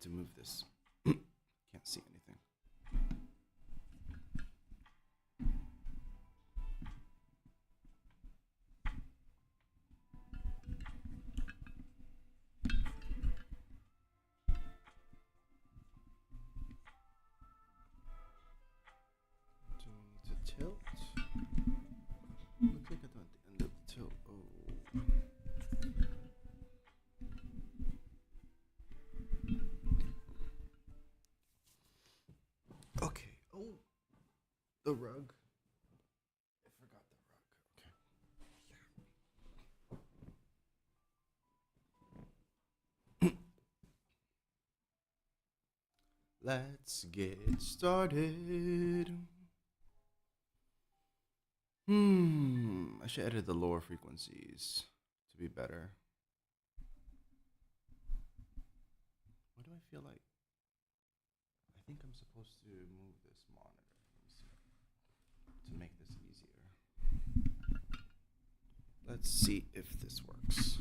to move this. Can't see anything. Do we need to tilt? Looks like I don't at the end of the tilt. Oh. Okay. Oh, the rug. I forgot the rug. Okay. Let's get started. I should edit the lower frequencies to be better. What do I feel like? I think I'm supposed to move this monitor. Let me see. To make this easier. Let's see if this works.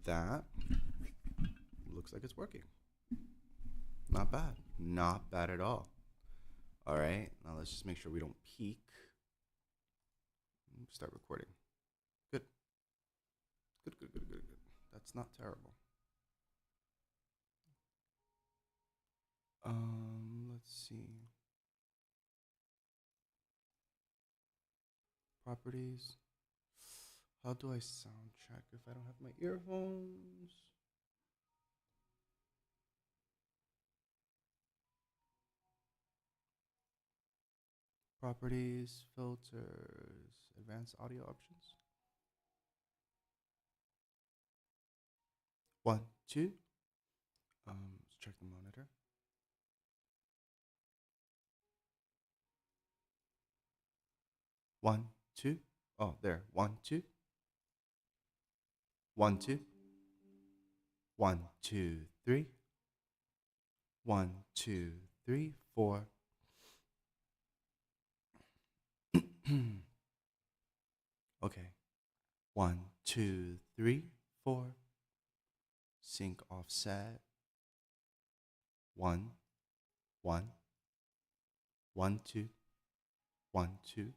That looks like it's working. Not bad. Not bad at all. All right, now let's just make sure we don't peak. Start recording. Good. Good, good, good, good, good. That's not terrible. Let's see. Properties. How do I sound check if I don't have my earphones? Properties, filters, advanced audio options. 1, 2. Let's check the monitor. 1, 2. Oh, there. 1, 2. 1, 2. 1, 2, 3. 1, 2, 3, 4. Okay. 1, 2, 3, 4. Sync offset. 1, 1. 1, 2. 1, 2.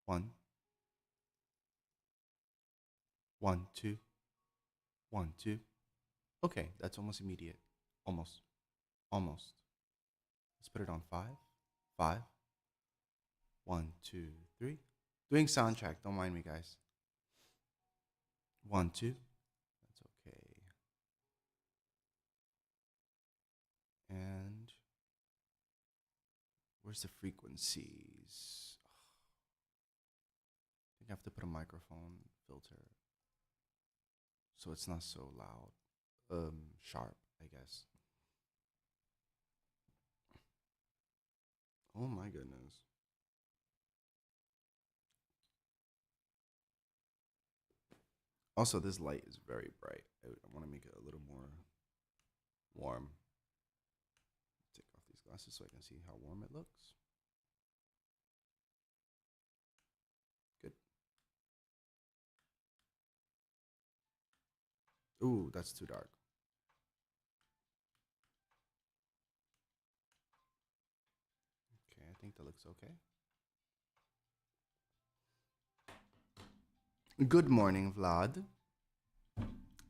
1. 1, 2. 1, 2. Okay, that's almost immediate. Almost. Almost. Let's put it on 5. 5. 1, 2, 3. Doing soundtrack. Don't mind me, guys. 1, 2. That's okay. And where's the frequencies? I think I have to put a microphone filter so it's not so loud. Sharp, I guess. Oh my goodness. Also, this light is very bright. I want to make it a little more warm. Take off these glasses so I can see how warm it looks. Good. Ooh, that's too dark. Okay, I think that looks okay. Good morning, Vlad.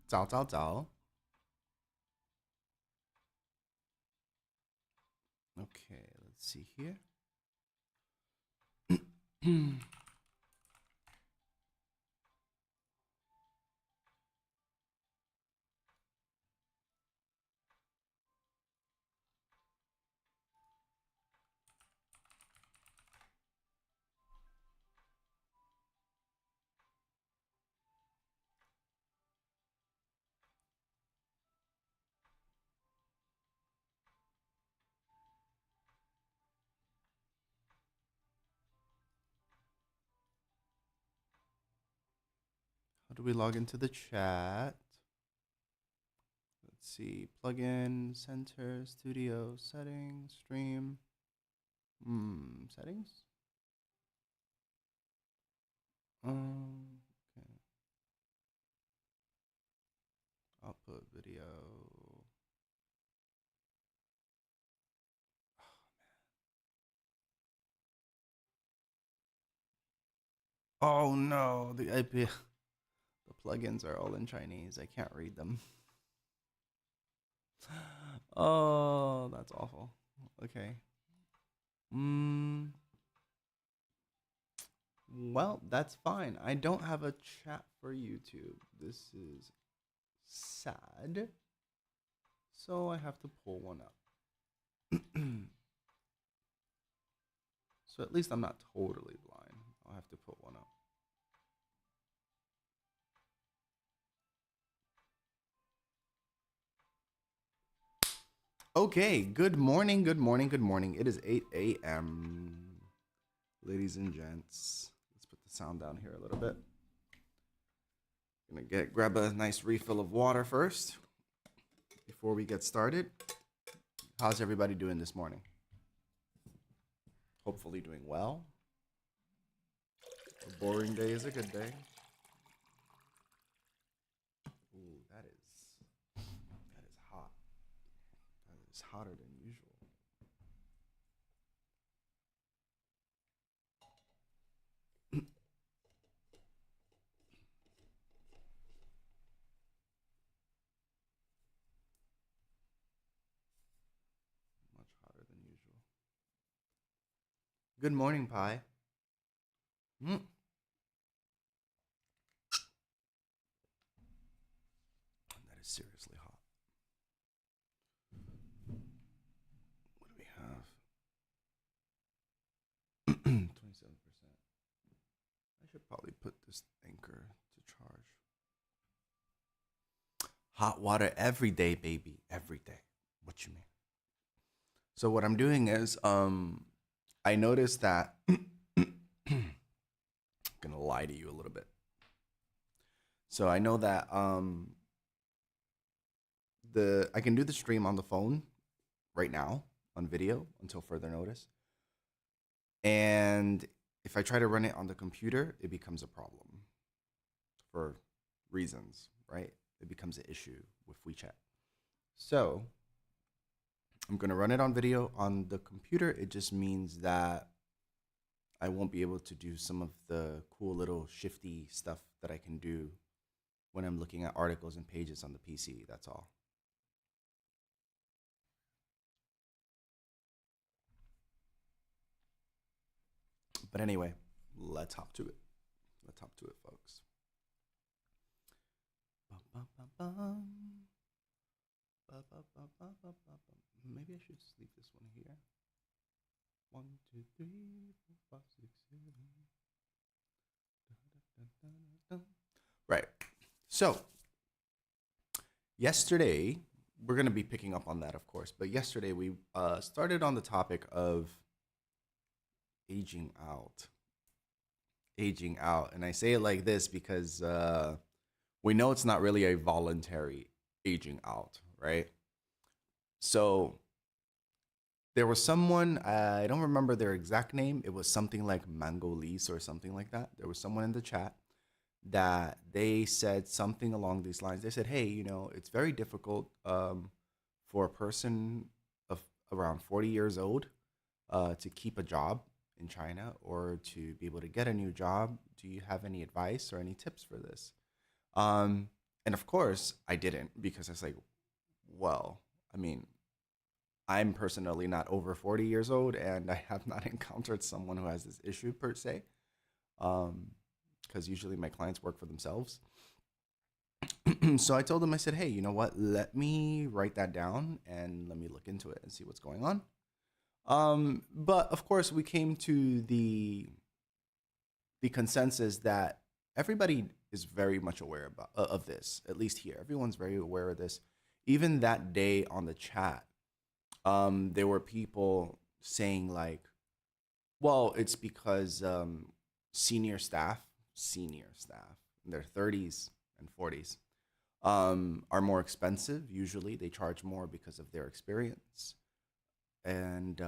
Ciao, ciao, ciao. Okay, let's see here. How do we log into the chat? Let's see. Plugin, center, studio, settings, stream. Settings? Okay. Output video. Oh no, the IP, the plugins are all in Chinese. I can't read them. Oh, that's awful. Okay. Mm, well, that's fine. I don't have a chat for YouTube. This is sad. So I have to pull one up. So at least I'm not totally blind. I'll have to put one up. Okay, good morning, good morning, good morning. It is 8 a.m. Ladies and gents. Let's put the sound down here a little bit. Gonna grab a nice refill of water first before we get started. How's everybody doing this morning? Hopefully doing well. A boring day is a good day. Ooh, that is hot. That is hotter than usual. Much hotter than usual. Good morning, Pie. Mm. That is seriously hot. What do we have? 27%. I should probably put this anchor to charge. Hot water every day, baby. Every day. What you mean? So what I'm doing is I noticed that I'm gonna lie to you a little bit. So I know that I can do the stream on the phone right now on video until further notice. And if I try to run it on the computer, it becomes a problem for reasons, right? It becomes an issue with WeChat. So I'm going to run it on video on the computer. It just means that I won't be able to do some of the cool little shifty stuff that I can do when I'm looking at articles and pages on the PC. That's all. But anyway, let's hop to it. Let's hop to it, folks. Maybe I should just leave this one here. 1, 2, 3, 4, 5, 6, 7. Right. So, yesterday, we're going to be picking up on that, of course. But yesterday, we started on the topic of aging out. Aging out. And I say it like this because we know it's not really a voluntary aging out, right? So there was someone, I don't remember their exact name. It was something like Mangolese or something like that. There was someone in the chat that they said something along these lines. They said, hey, you know, it's very difficult for a person of around 40 years old to keep a job in China or to be able to get a new job. Do you have any advice or any tips for this? And of course, I didn't because I was like, well, I mean, I'm personally not over 40 years old and I have not encountered someone who has this issue per se. Because usually my clients work for themselves. So I told them, I said, hey, you know what? Let me write that down and let me look into it and see what's going on. But of course, we came to the consensus that everybody is very much aware of this, at least here. Everyone's very aware of this. Even that day on the chat, there were people saying like, well, it's because senior staff in their 30s and 40s are more expensive. Usually they charge more because of their experience. And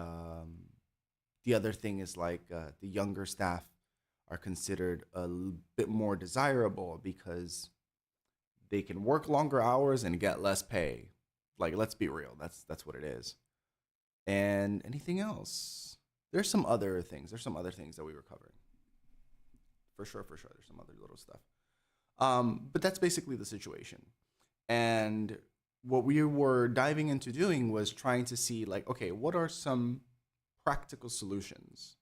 the other thing is like the younger staff are considered bit more desirable because they can work longer hours and get less pay. Like, let's be real, that's what it is. And anything else? There's some other things. There's some other things that we were covering. For sure, for sure. There's some other little stuff. But that's basically the situation. And what we were diving into doing was trying to see, like, okay, what are some practical solutions?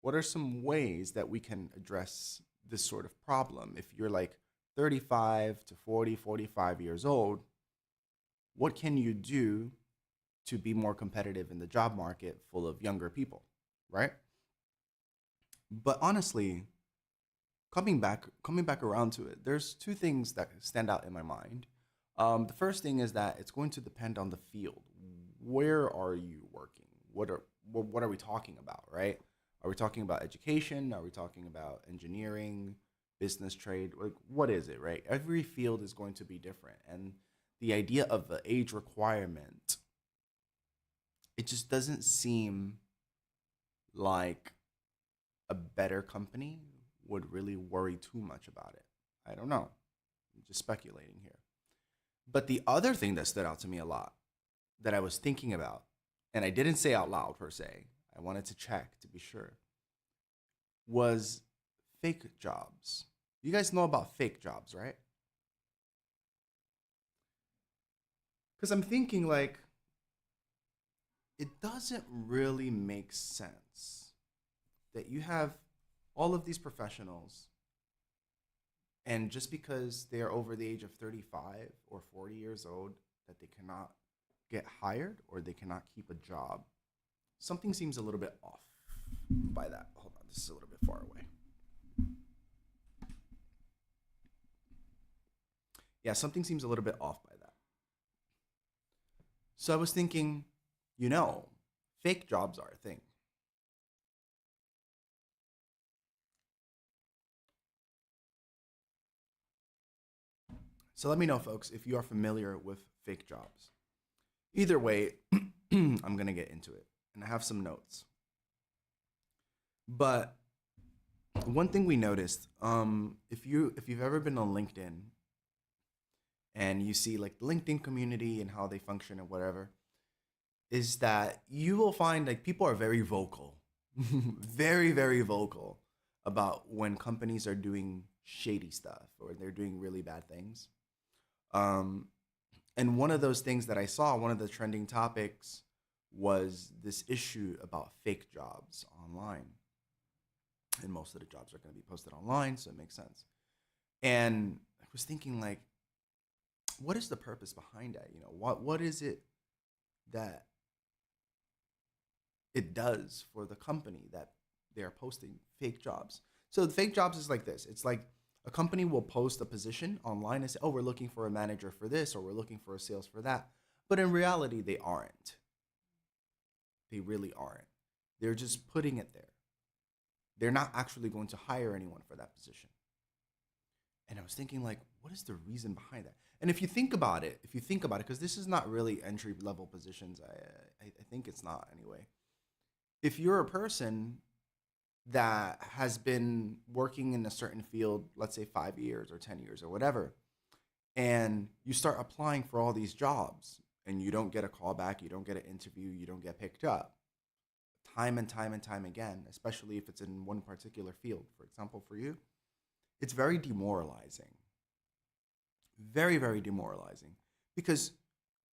What are some ways that we can address this sort of problem? If you're like 35 to 40, 45 years old, what can you do to be more competitive in the job market full of younger people, right? But honestly, coming back around to it, there's two things that stand out in my mind. The first thing is that it's going to depend on the field. Where are you working? What are we talking about, right? Are we talking about education? Are we talking about engineering, business, trade? Like, what is it, right? Every field is going to be different, and the idea of the age requirement, it just doesn't seem like a better company would really worry too much about it. I don't know. I'm just speculating here. But the other thing that stood out to me a lot that I was thinking about, and I didn't say out loud per se, I wanted to check to be sure, was fake jobs. You guys know about fake jobs, right? Because I'm thinking, like, it doesn't really make sense that you have all of these professionals, and just because they are over the age of 35 or 40 years old, that they cannot get hired or they cannot keep a job. Something seems a little bit off by that. Hold on, this is a little bit far away. Yeah, something seems a little bit off by that. So I was thinking, fake jobs are a thing. So let me know, folks, if you are familiar with fake jobs. Either way, I'm going to get into it. And I have some notes. But one thing we noticed, if you've ever been on LinkedIn and you see like the LinkedIn community and how they function and whatever, is that you will find like people are very vocal, very, very vocal about when companies are doing shady stuff or they're doing really bad things. Um, and one of those things that I saw, one of the trending topics was this issue about fake jobs online. And most of the jobs are going to be posted online, so it makes sense. And I was thinking, like, what is the purpose behind that? What is it that it does for the company that they're posting fake jobs? So the fake jobs is like this. It's like a company will post a position online and say, "Oh, we're looking for a manager for this, or we're looking for a sales for that." But in reality, they aren't. They really aren't. They're just putting it there. They're not actually going to hire anyone for that position. And I was thinking, like, what is the reason behind that? And if you think about it, because this is not really entry level positions, I think it's not anyway. If you're a person that has been working in a certain field, let's say 5 years or 10 years or whatever, and you start applying for all these jobs and you don't get a call back, you don't get an interview, you don't get picked up, time and time and time again, especially if it's in one particular field, for example, for you, it's very demoralizing. Very, very demoralizing. Because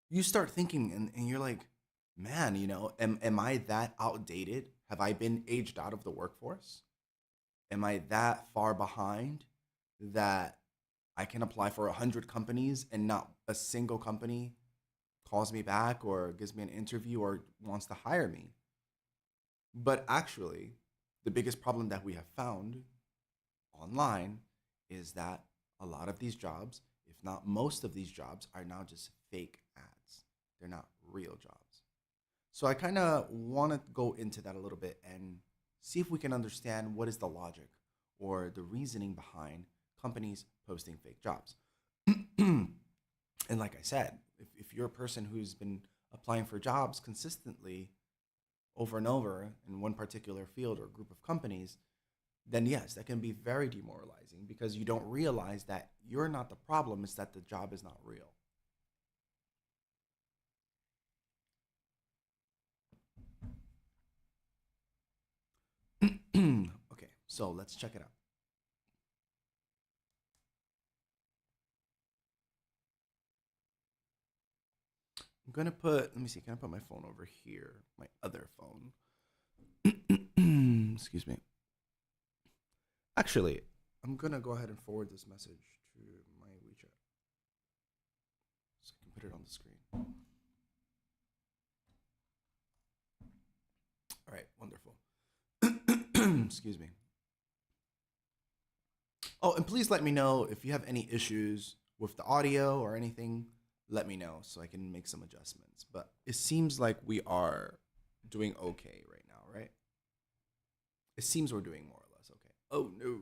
you start thinking and you're like, man, am I that outdated? Have I been aged out of the workforce? Am I that far behind that I can apply for 100 companies and not a single company calls me back or gives me an interview or wants to hire me? But actually, the biggest problem that we have found online is that a lot of these jobs, if not most of these jobs, are now just fake ads. They're not real jobs. So I kind of want to go into that a little bit and see if we can understand what is the logic or the reasoning behind companies posting fake jobs. And like I said, if you're a person who's been applying for jobs consistently over and over in one particular field or group of companies, then yes, that can be very demoralizing because you don't realize that you're not the problem, it's that the job is not real. Okay, so let's check it out. I'm gonna put, let me see, can I put my phone over here? My other phone. Excuse me. Actually, I'm gonna go ahead and forward this message to my WeChat so I can put it on the screen. All right, wonderful. Excuse me. Oh, and please let me know if you have any issues with the audio or anything. Let me know so I can make some adjustments. But it seems like we are doing okay right now, right? It seems we're doing more or less okay. Oh no,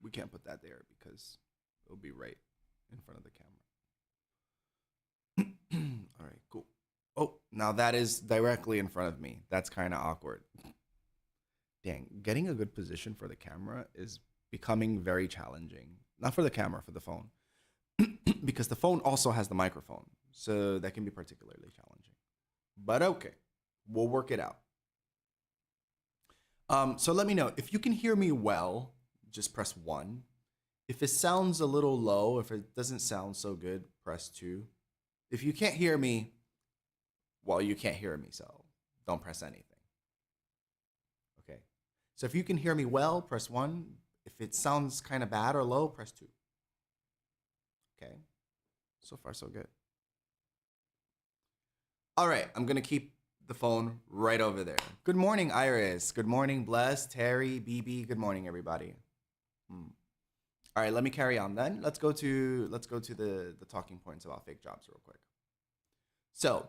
we can't put that there because it'll be right in front of the camera. All right, cool. Oh, now that is directly in front of me. That's kind of awkward. Dang, getting a good position for the camera is becoming very challenging. Not for the camera, for the phone. Because the phone also has the microphone. So that can be particularly challenging. But okay, we'll work it out. So let me know if you can hear me well, just press 1. If it sounds a little low, if it doesn't sound so good, press 2. If you can't hear me, well, you can't hear me, so don't press anything. Okay. So if you can hear me well, press 1. If it sounds kind of bad or low, press 2. Okay. So far, so good. All right. I'm going to keep the phone right over there. Good morning, Iris. Good morning, Bless, Terry, BB. Good morning, everybody. All right, let me carry on then. Let's go to the talking points about fake jobs real quick. So,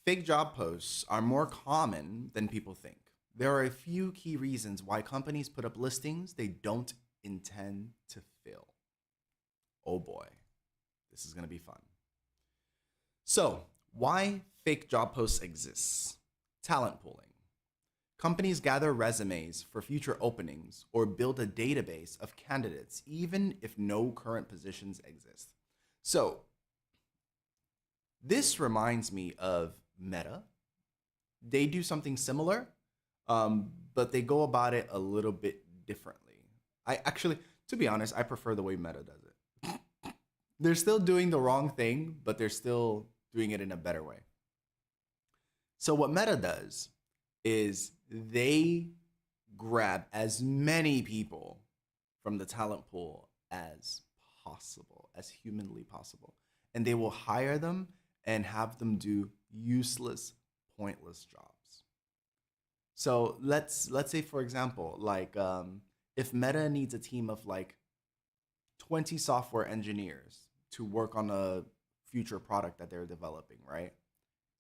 fake job posts are more common than people think. There are a few key reasons why companies put up listings they don't intend to fill. Oh boy, this is going to be fun. So, why fake job posts exist? Talent pooling. Companies gather resumes for future openings or build a database of candidates, even if no current positions exist. So, this reminds me of Meta. They do something similar, but they go about it a little bit differently. I actually, to be honest, I prefer the way Meta does it. They're still doing the wrong thing, but they're still doing it in a better way. So what Meta does is they grab as many people from the talent pool as possible, as humanly possible, and they will hire them and have them do useless, pointless jobs. So let's say, for example, like if Meta needs a team of like 20 software engineers to work on a future product that they're developing, right?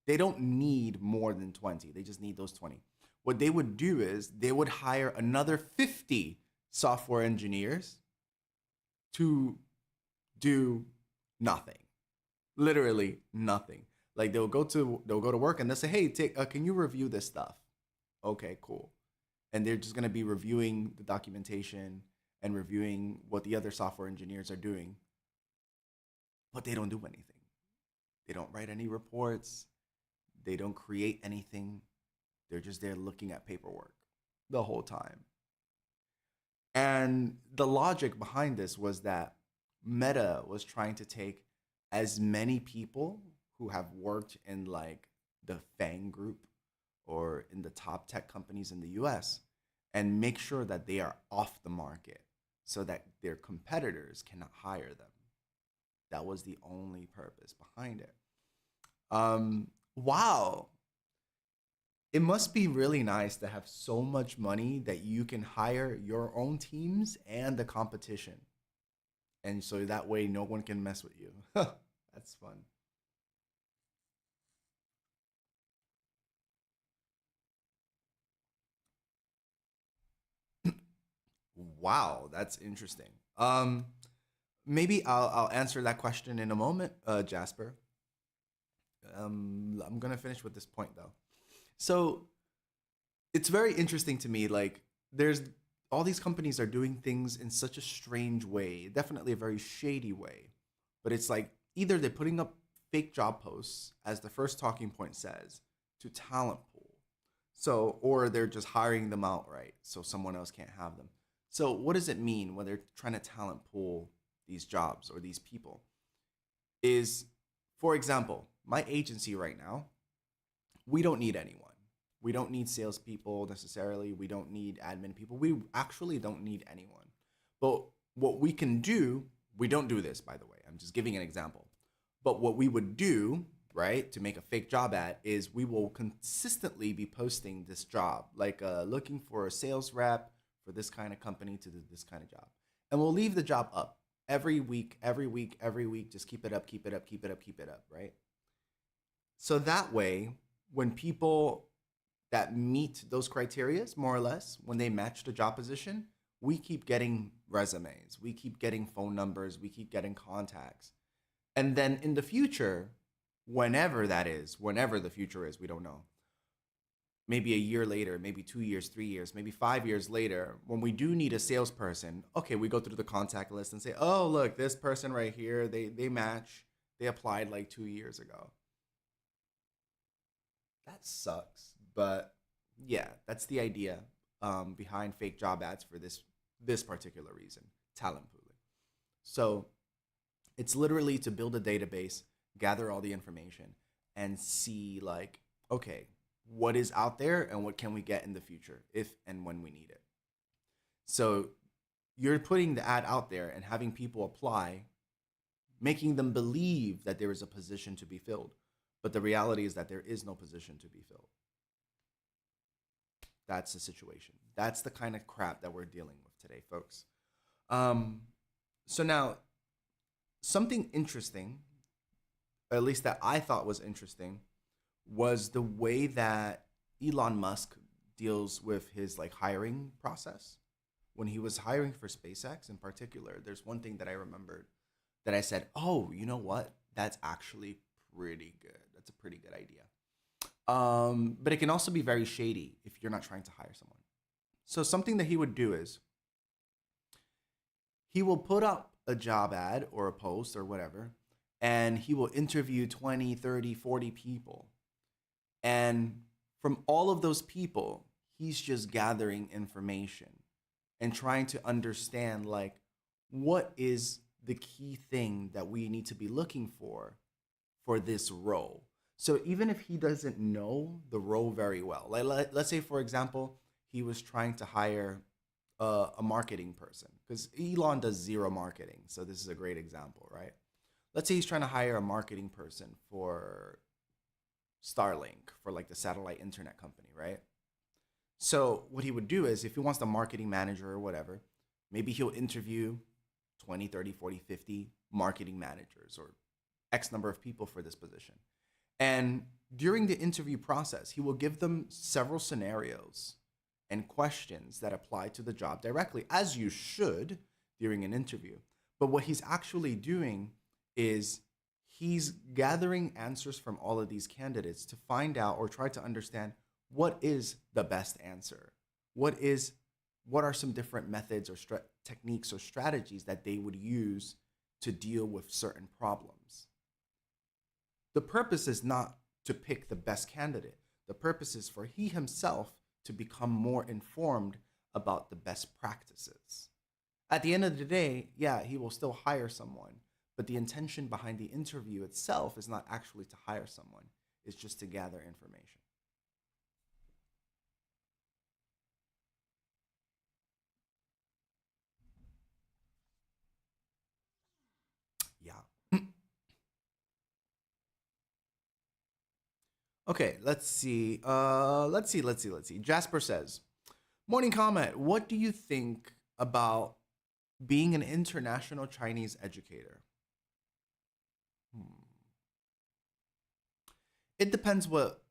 They don't need more than 20. They just need those 20. What they would do is they would hire another 50 software engineers to do nothing. Literally nothing. Like they'll go to work and they'll say, "Hey, can you review this stuff?" Okay, cool. And they're just gonna be reviewing the documentation and reviewing what the other software engineers are doing, but they don't do anything. They don't write any reports. They don't create anything. They're just there looking at paperwork the whole time. And the logic behind this was that Meta was trying to take as many people who have worked in like the FANG group or in the top tech companies in the US and make sure that they are off the market so that their competitors cannot hire them. That was the only purpose behind it. Wow. It must be really nice to have so much money that you can hire your own teams and the competition. And so that way no one can mess with you. That's fun. Wow, that's interesting. Maybe I'll answer that question in a moment, Jasper. I'm gonna finish with this point though. So it's very interesting to me. Like, there's all these companies are doing things in such a strange way, definitely a very shady way. But it's like either they're putting up fake job posts, as the first talking point says, to talent pool. So, or they're just hiring them outright so someone else can't have them. So, what does it mean when they're trying to talent pool these jobs or these people? Is, for example, my agency right now, we don't need anyone. We don't need salespeople necessarily. We don't need admin people. We actually don't need anyone. But what we can do, we don't do this, by the way. I'm just giving an example. But what we would do, right, to make a fake job ad is we will consistently be posting this job, like looking for a sales rep for this kind of company to do this kind of job. And we'll leave the job up every week, every week, every week. Just keep it up, keep it up, keep it up, keep it up, right? So that way, when people that meet those criterias, more or less, when they match the job position, we keep getting resumes, we keep getting phone numbers, we keep getting contacts. And then in the future, whenever that is, whenever the future is, we don't know. Maybe a year later, maybe 2 years, 3 years, maybe 5 years later, when we do need a salesperson, okay, we go through the contact list and say, oh, look, this person right here, they match, they applied like 2 years ago. That sucks. But yeah, that's the idea behind fake job ads for this particular reason, talent pooling. So it's literally to build a database, gather all the information, and see like, okay, what is out there and what can we get in the future if and when we need it. So you're putting the ad out there and having people apply, making them believe that there is a position to be filled. But the reality is that there is no position to be filled. That's the situation. That's the kind of crap that we're dealing with today, folks. Um, so now, something interesting, at least that I thought was interesting, was the way that Elon Musk deals with his like hiring process. When he was hiring for SpaceX in particular, there's one thing that I remembered that I said, "Oh, you know what? That's actually pretty good. That's a pretty good idea." But it can also be very shady if you're not trying to hire someone. So something that he would do is he will put up a job ad or a post or whatever, and he will interview 20, 30, 40 people. And from all of those people, he's just gathering information and trying to understand like what is the key thing that we need to be looking for this role. So even if he doesn't know the role very well, like let's say for example, he was trying to hire a marketing person because Elon does zero marketing. So this is a great example, right? Let's say he's trying to hire a marketing person for Starlink, for like the satellite internet company, right? So what he would do is if he wants the marketing manager or whatever, maybe he'll interview 20, 30, 40, 50 marketing managers or X number of people for this position. And during the interview process, he will give them several scenarios and questions that apply to the job directly, as you should during an interview. But what he's actually doing is he's gathering answers from all of these candidates to find out or try to understand what is the best answer. What are some different methods or techniques or strategies that they would use to deal with certain problems. The purpose is not to pick the best candidate. The purpose is for he himself to become more informed about the best practices. At the end of the day, yeah, he will still hire someone, but the intention behind the interview itself is not actually to hire someone, it's just to gather information. Yeah. Okay, let's see. Let's see. Jasper says, Morning comment. What do you think about being an international Chinese educator? Hmm. It depends what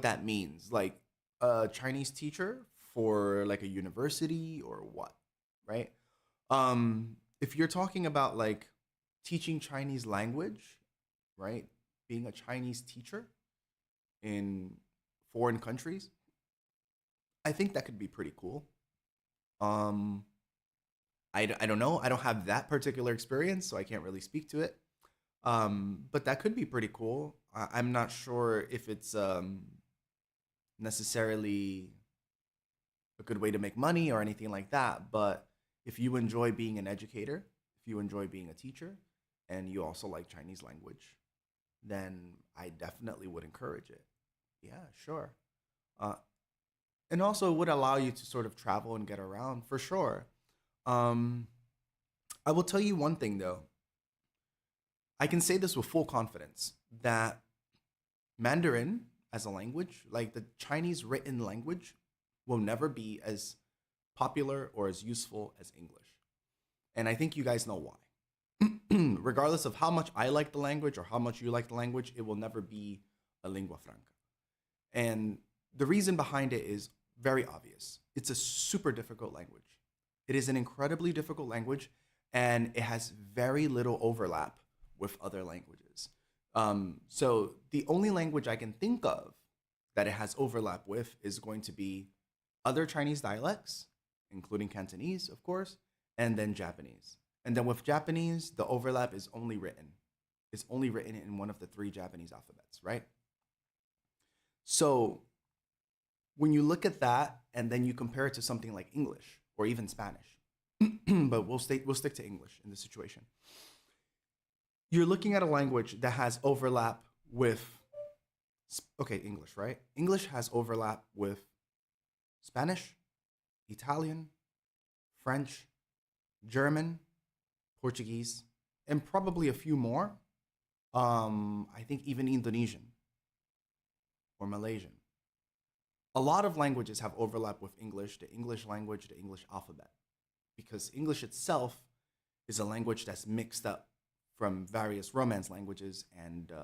that means. Like a Chinese teacher for like a university or what, right? If you're talking about like teaching Chinese language, right? Being a Chinese teacher in foreign countries, I think that could be pretty cool. Um, I don't know. I don't have that particular experience, so I can't really speak to it. But that could be pretty cool. I'm not sure if it's necessarily a good way to make money or anything like that. But if you enjoy being an educator, if you enjoy being a teacher, and you also like Chinese language, then I definitely would encourage it. Yeah, sure. Uh, and also would allow you to sort of travel and get around for sure. Um, I will tell you one thing though. I can say this with full confidence that Mandarin as a language, like the Chinese written language, will never be as popular or as useful as English. And I think you guys know why. Regardless of how much I like the language or how much you like the language, it will never be a lingua franca. And the reason behind it is very obvious. It's a super difficult language. It is an incredibly difficult language, and it has very little overlap with other languages. So the only language I can think of that it has overlap with is going to be other Chinese dialects, including Cantonese, of course, and then Japanese. And then with Japanese, the overlap is only written. It's only written in one of the three Japanese alphabets, right? So when you look at that and then you compare it to something like English or even Spanish, but we'll stick to English in this situation. You're looking at a language that has overlap with okay, English, right? English has overlap with Spanish, Italian, French, German, Portuguese, and probably a few more. I think even Indonesian or Malaysian. A lot of languages have overlap with English, the English language, the English alphabet, because English itself is a language that's mixed up from various Romance languages and I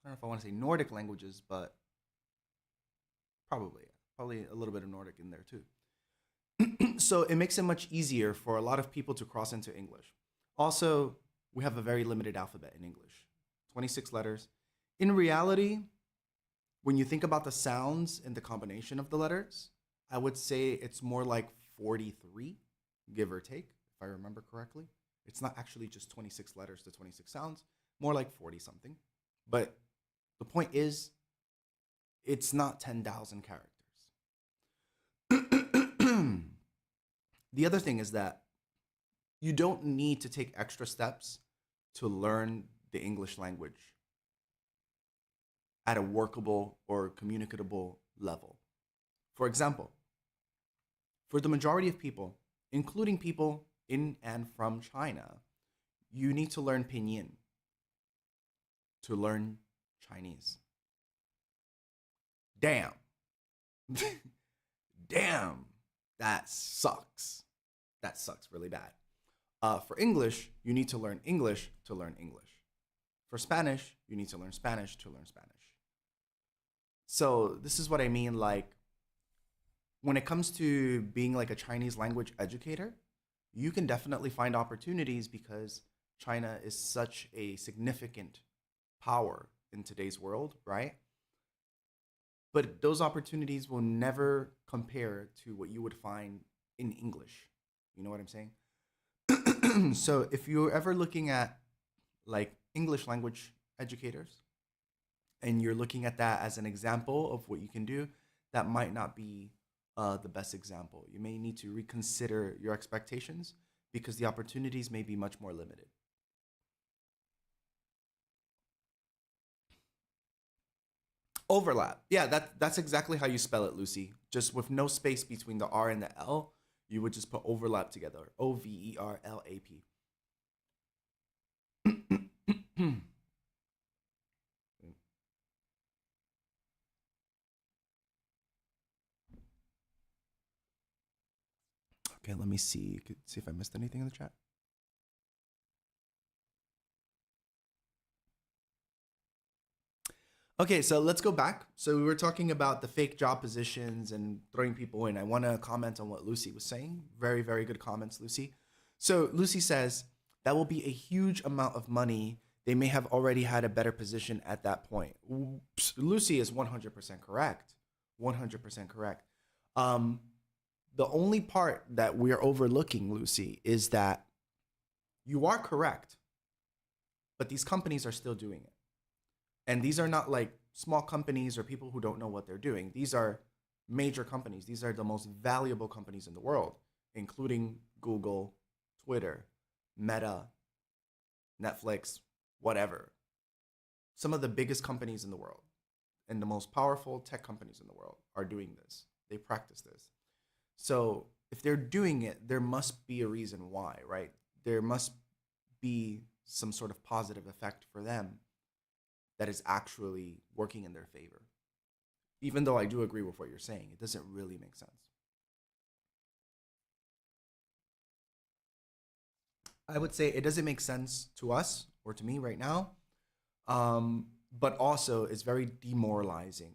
don't know if I want to say Nordic languages, but probably a little bit of Nordic in there too. So it makes it much easier for a lot of people to cross into English. Also, we have a very limited alphabet in English, 26 letters. In reality, when you think about the sounds and the combination of the letters, I would say it's more like 43, give or take, if I remember correctly. It's not actually just 26 letters to 26 sounds, more like 40 something. But the point is, it's not 10,000 characters. The other thing is that you don't need to take extra steps to learn the English language at a workable or communicable level. For example, for the majority of people, including people in and from China, you need to learn Pinyin to learn Chinese. Damn. Damn. That sucks. That sucks really bad. For English, you need to learn English to learn English. For Spanish, you need to learn Spanish to learn Spanish. So this is what I mean. Like when it comes to being like a Chinese language educator, you can definitely find opportunities because China is such a significant power in today's world, right? But those opportunities will never compare to what you would find in English. You know what I'm saying? So if you're ever looking at like English language educators and you're looking at that as an example of what you can do, that might not be the best example. You may need to reconsider your expectations because the opportunities may be much more limited. Overlap. Yeah, that's exactly how you spell it, Lucy. Just with no space between the R and the L, you would just put overlap together. Overlap. Okay, let me see. See if I missed anything in the chat. Okay, so let's go back. So we were talking about the fake job positions and throwing people in. I want to comment on what Lucy was saying. Very, very good comments, Lucy. So Lucy says that will be a huge amount of money. They may have already had a better position at that point. Lucy is 100% correct. 100% correct. Um, the only part that we're overlooking, Lucy, is that you are correct, but these companies are still doing it. And these are not like small companies or people who don't know what they're doing. These are major companies. These are the most valuable companies in the world, including Google, Twitter, Meta, Netflix, whatever. Some of the biggest companies in the world and the most powerful tech companies in the world are doing this. They practice this. So if they're doing it, there must be a reason why, right? There must be some sort of positive effect for them that is actually working in their favor. Even though I do agree with what you're saying, it doesn't really make sense. I would say it doesn't make sense to us or to me right now, but also it's very demoralizing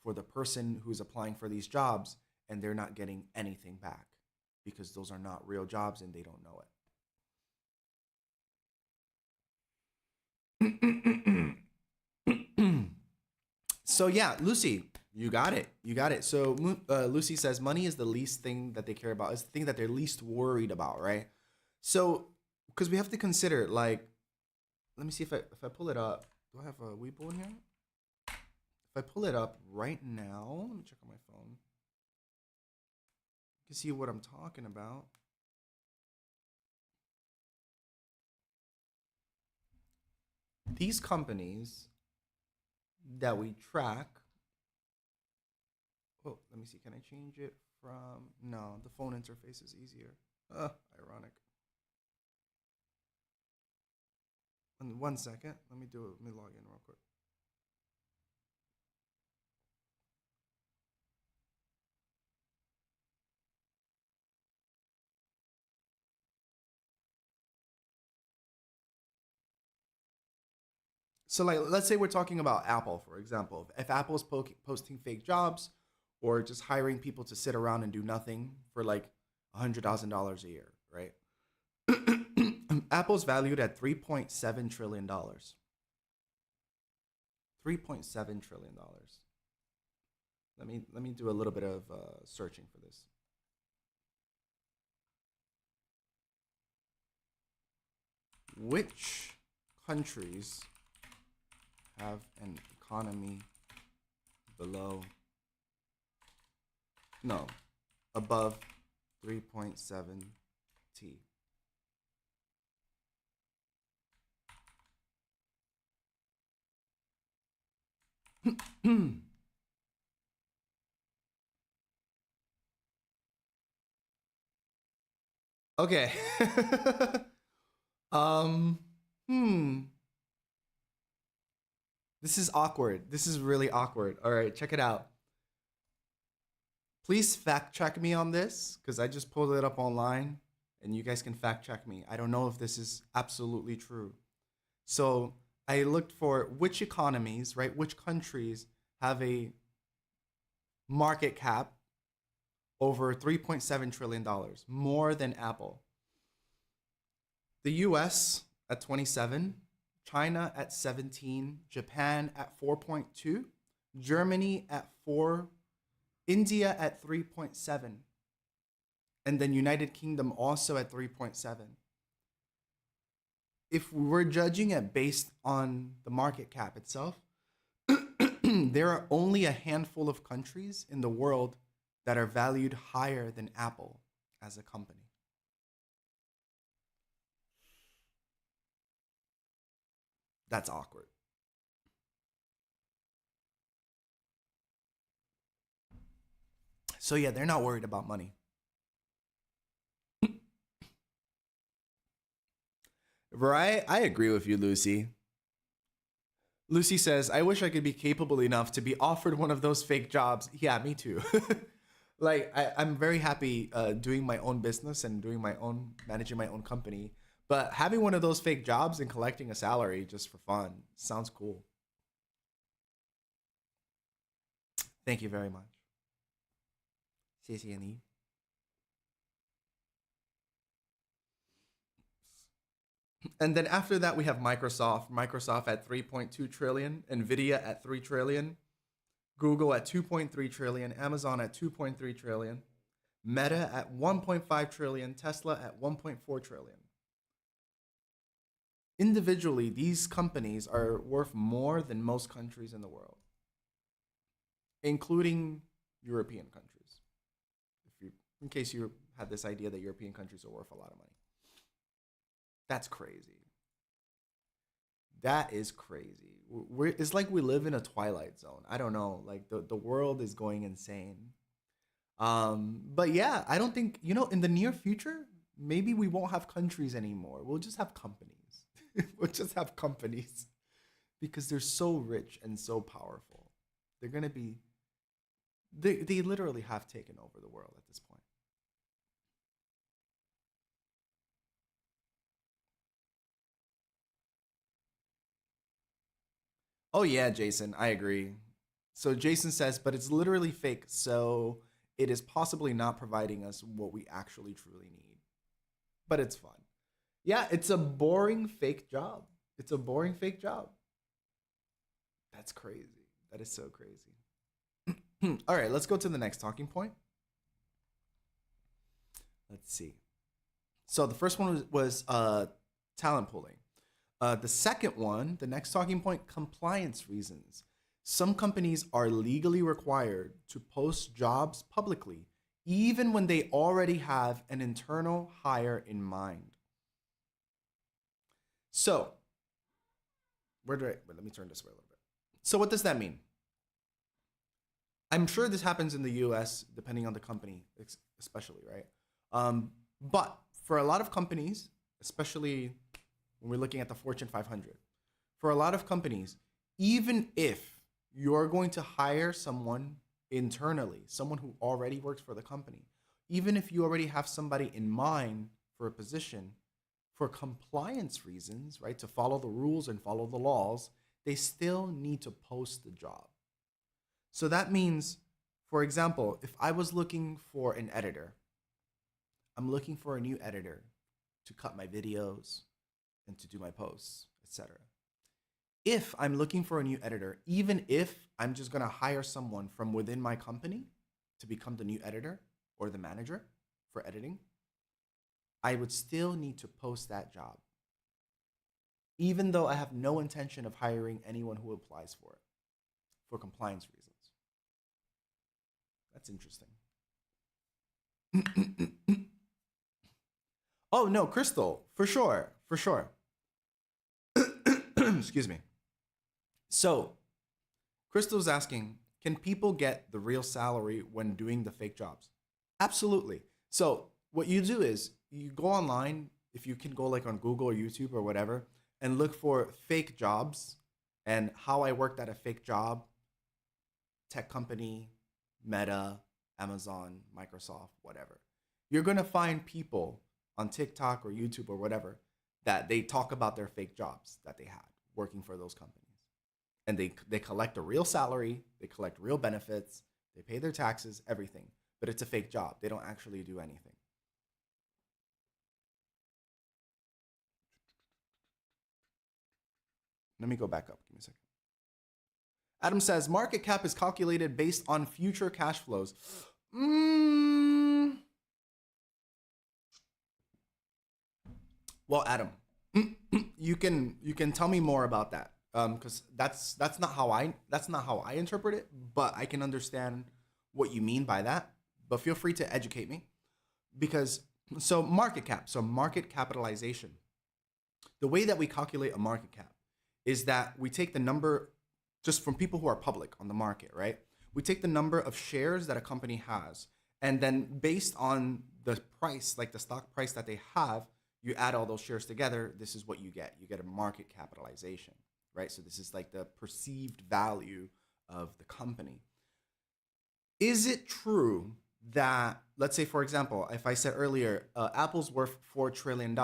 for the person who's applying for these jobs and they're not getting anything back because those are not real jobs and they don't know it. So yeah, Lucy, you got it. You got it. So Lucy says money is the least thing that they care about. It's the thing that they're least worried about, right? So because we have to consider, like, let me see if I pull it up. Do I have a Weibo in here? If I pull it up right now, let me check on my phone. You can see what I'm talking about. These companies that we track. Oh, let me see. Can I change it from? No, the phone interface is easier. Ironic. One second. Let me log in real quick. So like, let's say we're talking about Apple, for example. If Apple's posting fake jobs or just hiring people to sit around and do nothing for like $100,000 a year, right? Apple's valued at $3.7 trillion. $3.7 trillion. Let me do a little bit of searching for this. Which countries have an economy below, no, above 3.7 T? Okay. um, hmm. This is awkward. This is really awkward. All right, check it out. Please fact check me on this because I just pulled it up online and you guys can fact check me. I don't know if this is absolutely true. So I looked for which economies, right? Which countries have a market cap over $3.7 trillion, more than Apple. The US at 27, China at 17, Japan at 4.2, Germany at 4, India at 3.7, and then United Kingdom also at 3.7. If we're judging it based on the market cap itself, there are only a handful of countries in the world that are valued higher than Apple as a company. That's awkward. So yeah, they're not worried about money. Right? I agree with you, Lucy. Lucy says, I wish I could be capable enough to be offered one of those fake jobs. Yeah, me too. Like, I'm very happy doing my own business and managing my own company. But having one of those fake jobs and collecting a salary just for fun sounds cool. Thank you very much. 谢谢你. And then after that, we have Microsoft. Microsoft at 3.2 trillion, Nvidia at 3 trillion. Google at 2.3 trillion, Amazon at 2.3 trillion, Meta at 1.5 trillion, Tesla at 1.4 trillion. Individually, these companies are worth more than most countries in the world, including European countries. In case you had this idea that European countries are worth a lot of money. That's crazy. That is crazy. It's like we live in a twilight zone. I don't know. Like the world is going insane. But yeah, I don't think, in the near future, maybe we won't have countries anymore. We'll just have companies. We'll just have companies because they're so rich and so powerful. They're going to be, they literally have taken over the world at this point. Oh yeah, Jason, I agree. So Jason says, but it's literally fake, so it is possibly not providing us what we actually truly need. But it's fun. Yeah, it's a boring fake job. It's a boring fake job. That's crazy. That is so crazy. All right, let's go to the next talking point. Let's see. So the first one was talent pooling. The second one, the next talking point, compliance reasons. Some companies are legally required to post jobs publicly, even when they already have an internal hire in mind. So, let me turn this way a little bit. So, what does that mean? I'm sure this happens in the US, depending on the company, especially, right? But for a lot of companies, especially when we're looking at the Fortune 500, for a lot of companies, even if you're going to hire someone internally, someone who already works for the company, even if you already have somebody in mind for a position, for compliance reasons, right, to follow the rules and follow the laws, they still need to post the job. So that means, for example, if I was looking for an editor, I'm looking for a new editor to cut my videos and to do my posts, etc. If I'm looking for a new editor, even if I'm just going to hire someone from within my company to become the new editor or the manager for editing, I would still need to post that job, even though I have no intention of hiring anyone who applies for it for compliance reasons. That's interesting. Oh, no, Crystal, for sure, for sure. Excuse me. So, Crystal's asking, can people get the real salary when doing the fake jobs? Absolutely. So, what you do is you go online, if you can go like on Google or YouTube or whatever, and look for fake jobs and how I worked at a fake job, tech company, Meta, Amazon, Microsoft, whatever. You're going to find people on TikTok or YouTube or whatever that they talk about their fake jobs that they had working for those companies. And they collect a real salary, they collect real benefits, they pay their taxes, everything. But it's a fake job. They don't actually do anything. Let me go back up. Give me a second. Adam says market cap is calculated based on future cash flows. Well, Adam, you can tell me more about that, because that's not how I interpret it, but I can understand what you mean by that. But feel free to educate me, because market cap, so market capitalization. The way that we calculate a market cap is that we take the number just from people who are public on the market, right? We take the number of shares that a company has, and then based on the price, like the stock price that they have, you add all those shares together. This is what you get. You get a market capitalization, right? So this is like the perceived value of the company. Is it true that, let's say, for example, if I said earlier, Apple's worth $4 trillion,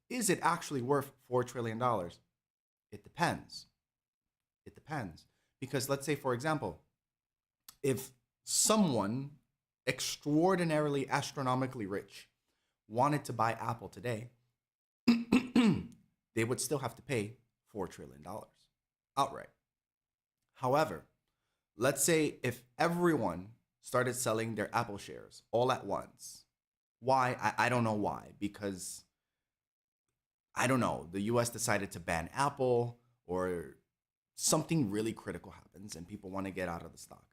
is it actually worth $4 trillion? It depends. It depends. Because let's say, for example, if someone extraordinarily, astronomically rich wanted to buy Apple today, they would still have to pay $4 trillion outright. However, let's say if everyone started selling their Apple shares all at once. Why? I don't know why. Because I don't know. The US decided to ban Apple, or something really critical happens and people want to get out of the stock.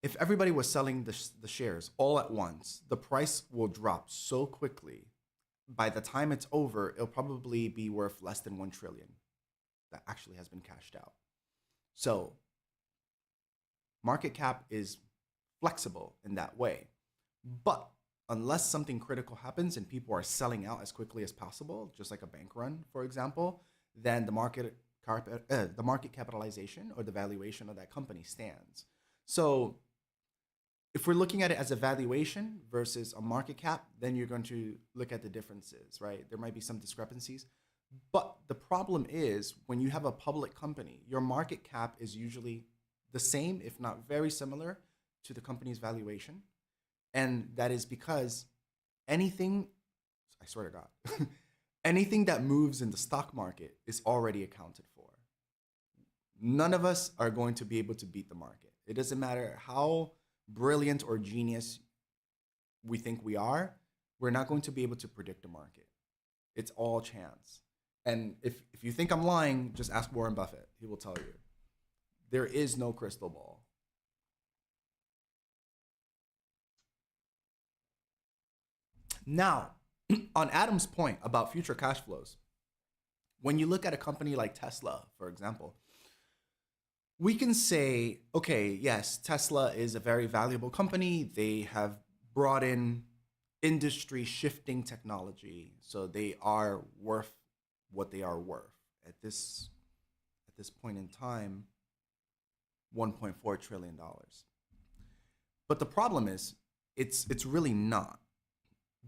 If everybody was selling the shares all at once, the price will drop so quickly. By the time it's over, it'll probably be worth less than 1 trillion that actually has been cashed out. So market cap is flexible in that way. But unless something critical happens and people are selling out as quickly as possible, just like a bank run, for example, then the market capitalization or the valuation of that company stands. So if we're looking at it as a valuation versus a market cap, then you're going to look at the differences, right? There might be some discrepancies. But the problem is when you have a public company, your market cap is usually the same, if not very similar, to the company's valuation. And that is because anything, I swear to God, anything that moves in the stock market is already accounted for. None of us are going to be able to beat the market. It doesn't matter how brilliant or genius we think we are, we're not going to be able to predict the market. It's all chance. And if you think I'm lying, just ask Warren Buffett. He will tell you. There is no crystal ball. Now, on Adam's point about future cash flows, when you look at a company like Tesla, for example, we can say, okay, yes, Tesla is a very valuable company. They have brought in industry shifting technology, so they are worth what they are worth. At this point in time, $1.4 trillion. But the problem is, it's really not,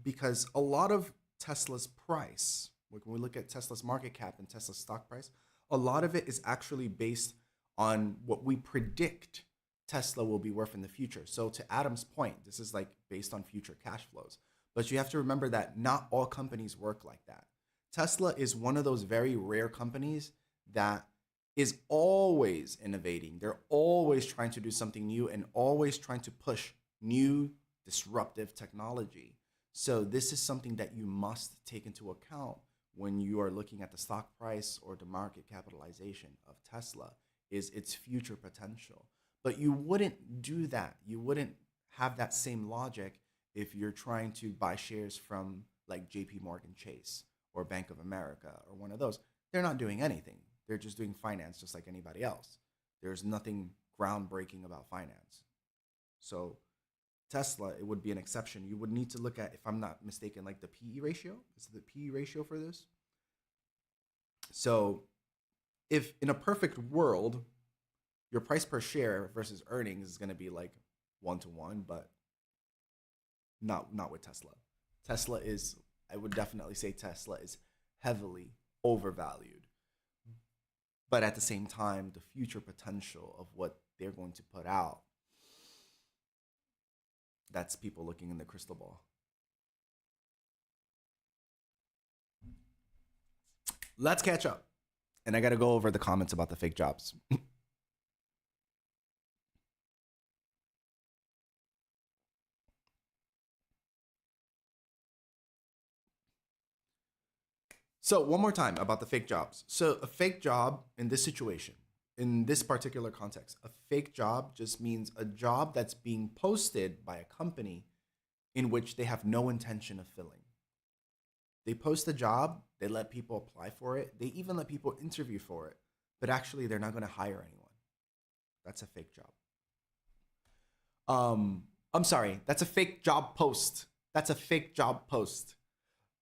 because a lot of Tesla's price, when we look at Tesla's market cap and Tesla's stock price, a lot of it is actually based on what we predict Tesla will be worth in the future. So to Adam's point, this is like based on future cash flows. But you have to remember that not all companies work like that. Tesla is one of those very rare companies that is always innovating. They're always trying to do something new and always trying to push new disruptive technology. So this is something that you must take into account when you are looking at the stock price or the market capitalization of Tesla, is its future potential. But you wouldn't do that. You wouldn't have that same logic if you're trying to buy shares from like JP Morgan Chase or Bank of America or one of those. They're not doing anything. They're just doing finance just like anybody else. There's nothing groundbreaking about finance. So Tesla, it would be an exception. You would need to look at, if I'm not mistaken, like the PE ratio. Is the PE ratio for this? So if in a perfect world, your price per share versus earnings is going to be like 1-to-1, but not with Tesla. Tesla is, I would definitely say Tesla is heavily overvalued. But at the same time, the future potential of what they're going to put out, that's people looking in the crystal ball. Let's catch up. And I got to go over the comments about the fake jobs. So one more time about the fake jobs. So a fake job in this situation, in this particular context, a fake job just means a job that's being posted by a company in which they have no intention of filling. They post a job, they let people apply for it, they even let people interview for it, but actually they're not going to hire anyone. That's a fake job. I'm sorry, that's a fake job post. That's a fake job post.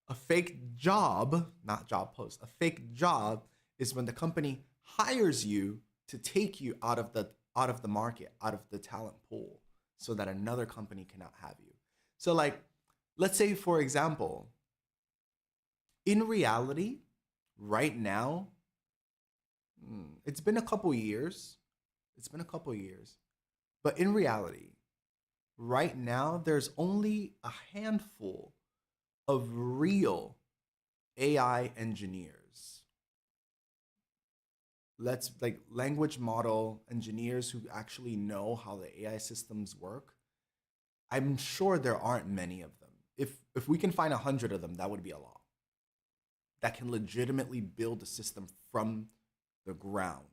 A fake job, not job post, a fake job is when the company hires you to take you out of the market, out of the talent pool, so that another company cannot have you. So like, let's say, for example, in reality, right now, it's been a couple years. But in reality, right now, there's only a handful of real AI engineers. let's like language model engineers who actually know how the AI systems work, I'm sure there aren't many of them. If we can find 100 of them, that would be a lot. That can legitimately build a system from the ground,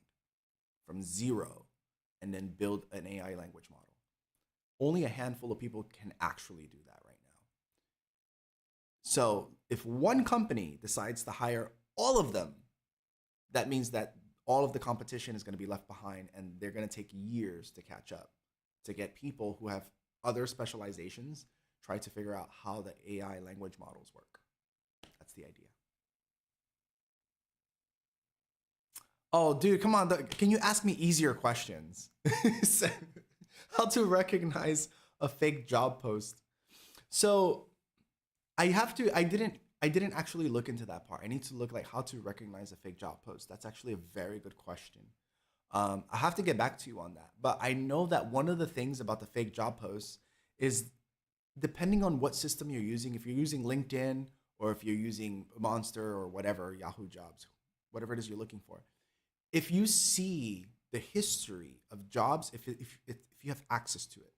from zero, and then build an AI language model. Only a handful of people can actually do that right now. So if one company decides to hire all of them, that means that all of the competition is going to be left behind and they're going to take years to catch up to get people who have other specializations try to figure out how the AI language models work. That's the idea. Oh, dude, come on. Can you ask me easier questions? How to recognize a fake job post. So I didn't actually look into that part. I need to look like how to recognize a fake job post. That's actually a very good question. I have to get back to you on that. But I know that one of the things about the fake job posts is depending on what system you're using, if you're using LinkedIn or if you're using Monster or whatever, Yahoo Jobs, whatever it is you're looking for, if you see the history of jobs, if you have access to it,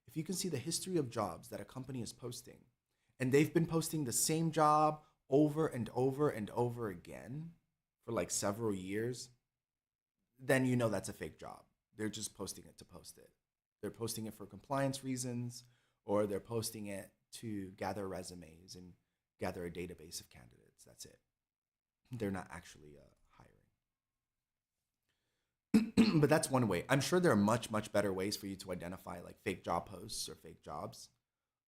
if you can see the history of jobs that a company is posting, and they've been posting the same job over and over and over again for like several years, then you know that's a fake job. They're just posting it to post it. They're posting it for compliance reasons, or they're posting it to gather resumes and gather a database of candidates. That's it. They're not actually hiring. But that's one way. I'm sure there are much, much better ways for you to identify like fake job posts or fake jobs.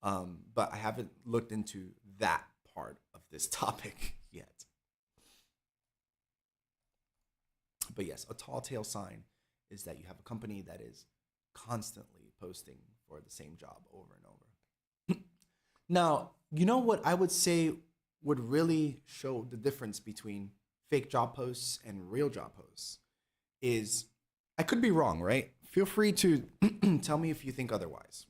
But I haven't looked into that part of this topic yet. But yes, a tall tale sign is that you have a company that is constantly posting for the same job over and over. Now, you know what I would say would really show the difference between fake job posts and real job posts is, I could be wrong, right? Feel free to tell me if you think otherwise.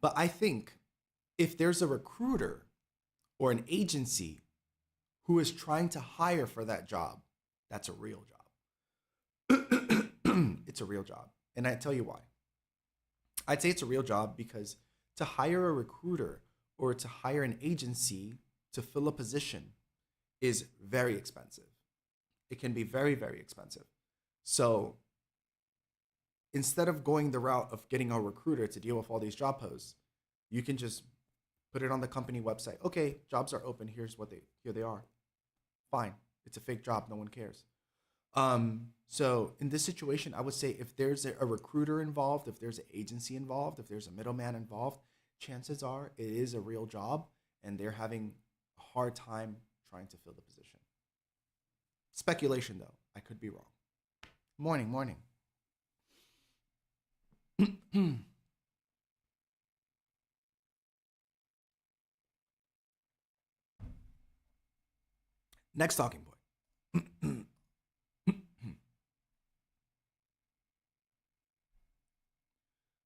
But I think if there's a recruiter or an agency who is trying to hire for that job, that's a real job. It's a real job. And I tell you why. I'd say it's a real job because to hire a recruiter or to hire an agency to fill a position is very expensive. It can be very, very expensive. So instead of going the route of getting a recruiter to deal with all these job posts, you can just put it on the company website. Okay, jobs are open. Here they are. Fine. It's a fake job. No one cares. So in this situation, I would say if there's a recruiter involved, if there's an agency involved, if there's a middleman involved, chances are it is a real job and they're having a hard time trying to fill the position. Speculation though, I could be wrong. Morning, morning. Next talking point.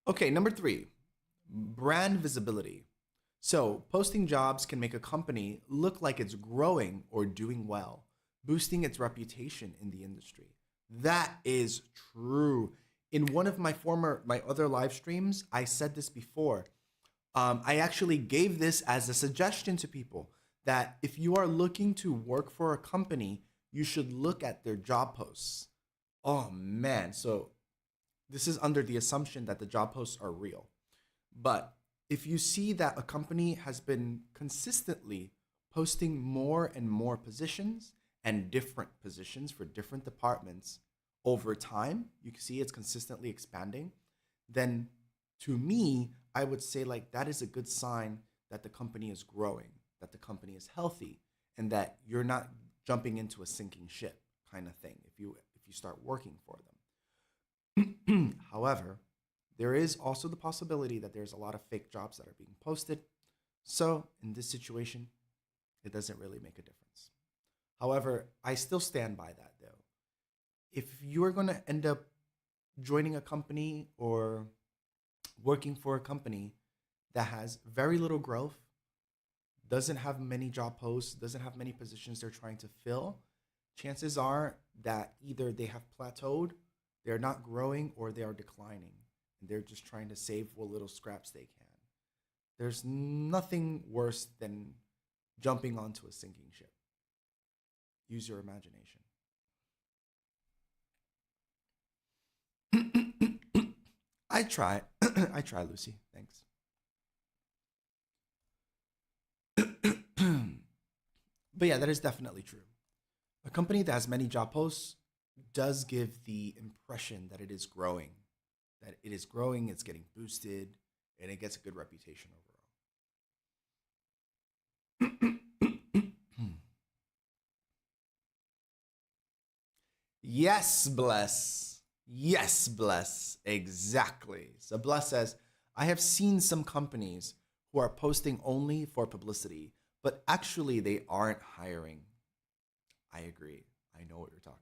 Okay, number 3, brand visibility. So, posting jobs can make a company look like it's growing or doing well, boosting its reputation in the industry. That is true. In one of my other live streams, I said this before. I actually gave this as a suggestion to people that if you are looking to work for a company, you should look at their job posts. Oh man, so this is under the assumption that the job posts are real. But if you see that a company has been consistently posting more and more positions and different positions for different departments over time, you can see it's consistently expanding, then to me, I would say like that is a good sign that the company is growing, that the company is healthy, and that you're not jumping into a sinking ship kind of thing if you start working for them. However, there is also the possibility that there's a lot of fake jobs that are being posted. So in this situation, it doesn't really make a difference. However, I still stand by that though. If you're going to end up joining a company or working for a company that has very little growth, doesn't have many job posts, doesn't have many positions they're trying to fill, chances are that either they have plateaued, they're not growing, or they are declining. And they're just trying to save what little scraps they can. There's nothing worse than jumping onto a sinking ship. Use your imagination. I try. I try, Lucy. Thanks. But yeah, that is definitely true. A company that has many job posts does give the impression that it is growing, it's getting boosted, and it gets a good reputation overall. Yes, Bless. Yes, Bless. Exactly. So Bless says, I have seen some companies who are posting only for publicity, but actually they aren't hiring. I agree. I know what you're talking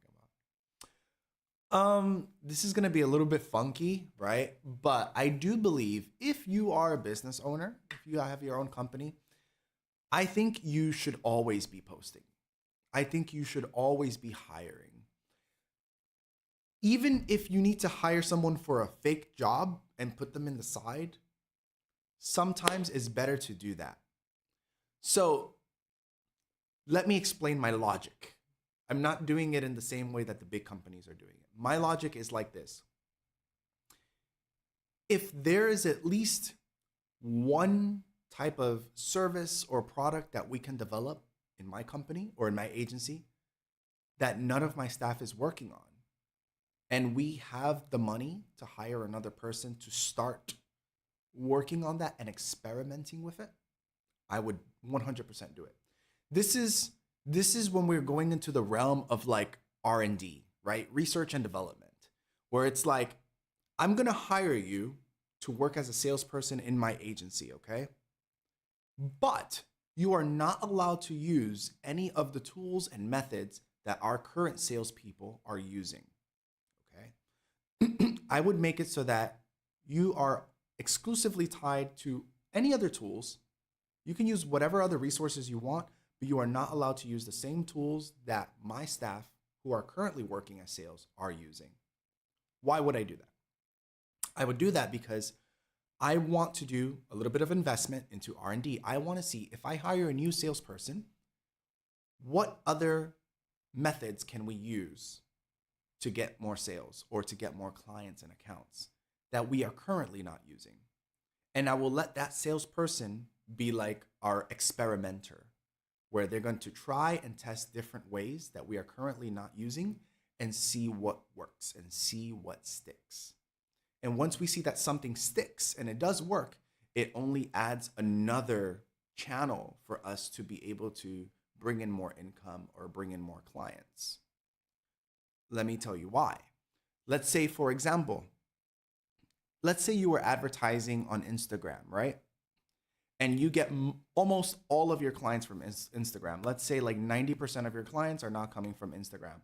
about. This is gonna be a little bit funky, right? But I do believe if you are a business owner, if you have your own company, I think you should always be posting. I think you should always be hiring. Even if you need to hire someone for a fake job and put them in the side, sometimes it's better to do that. So let me explain my logic. I'm not doing it in the same way that the big companies are doing it. My logic is like this. If there is at least one type of service or product that we can develop in my company or in my agency that none of my staff is working on, and we have the money to hire another person to start working on that and experimenting with it, I would 100% do it. This is when we're going into the realm of like R&D, right? Research and development, where it's like, I'm gonna hire you to work as a salesperson in my agency, okay? But you are not allowed to use any of the tools and methods that our current salespeople are using, okay? I would make it so that you are exclusively tied to any other tools. You can use whatever other resources you want, but you are not allowed to use the same tools that my staff who are currently working as sales are using. Why would I do that? I would do that because I want to do a little bit of investment into R&D. I want to see if I hire a new salesperson, what other methods can we use to get more sales or to get more clients and accounts that we are currently not using. And I will let that salesperson be like our experimenter, where they're going to try and test different ways that we are currently not using and see what works and see what sticks. And once we see that something sticks and it does work, it only adds another channel for us to be able to bring in more income or bring in more clients. Let me tell you why. Let's say, for example, let's say you were advertising on Instagram, right? And you get almost all of your clients from Instagram. Let's say like 90% of your clients are not coming from Instagram.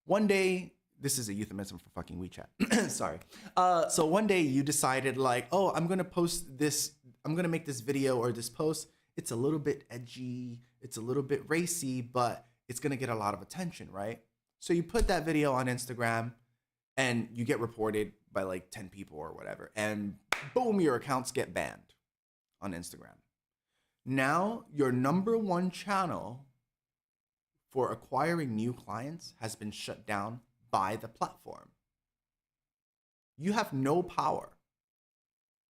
One day, this is a euphemism for fucking WeChat. Sorry. So one day you decided like, oh, I'm gonna post this, I'm gonna make this video or this post. It's a little bit edgy, it's a little bit racy, but it's gonna get a lot of attention, right? So you put that video on Instagram and you get reported by like 10 people or whatever. And boom, your accounts get banned on Instagram. Now your number one channel for acquiring new clients has been shut down by the platform. You have no power.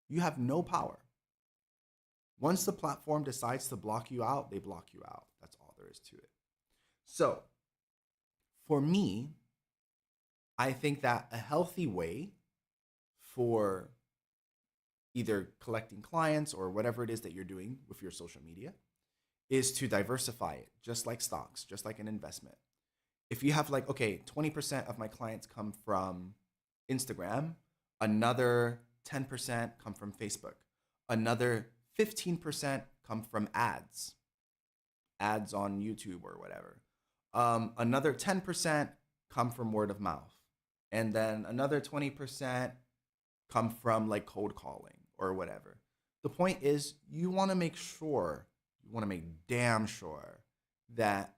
You have no power. Once the platform decides to block you out, they block you out. That's all there is to it. So for me, I think that a healthy way for either collecting clients or whatever it is that you're doing with your social media is to diversify it, just like stocks, just like an investment. If you have like, okay, 20% of my clients come from Instagram, another 10% come from Facebook, another 15% come from ads on YouTube or whatever. Another 10% come from word of mouth. And then another 20% come from like cold calling or whatever. The point is you want to make damn sure that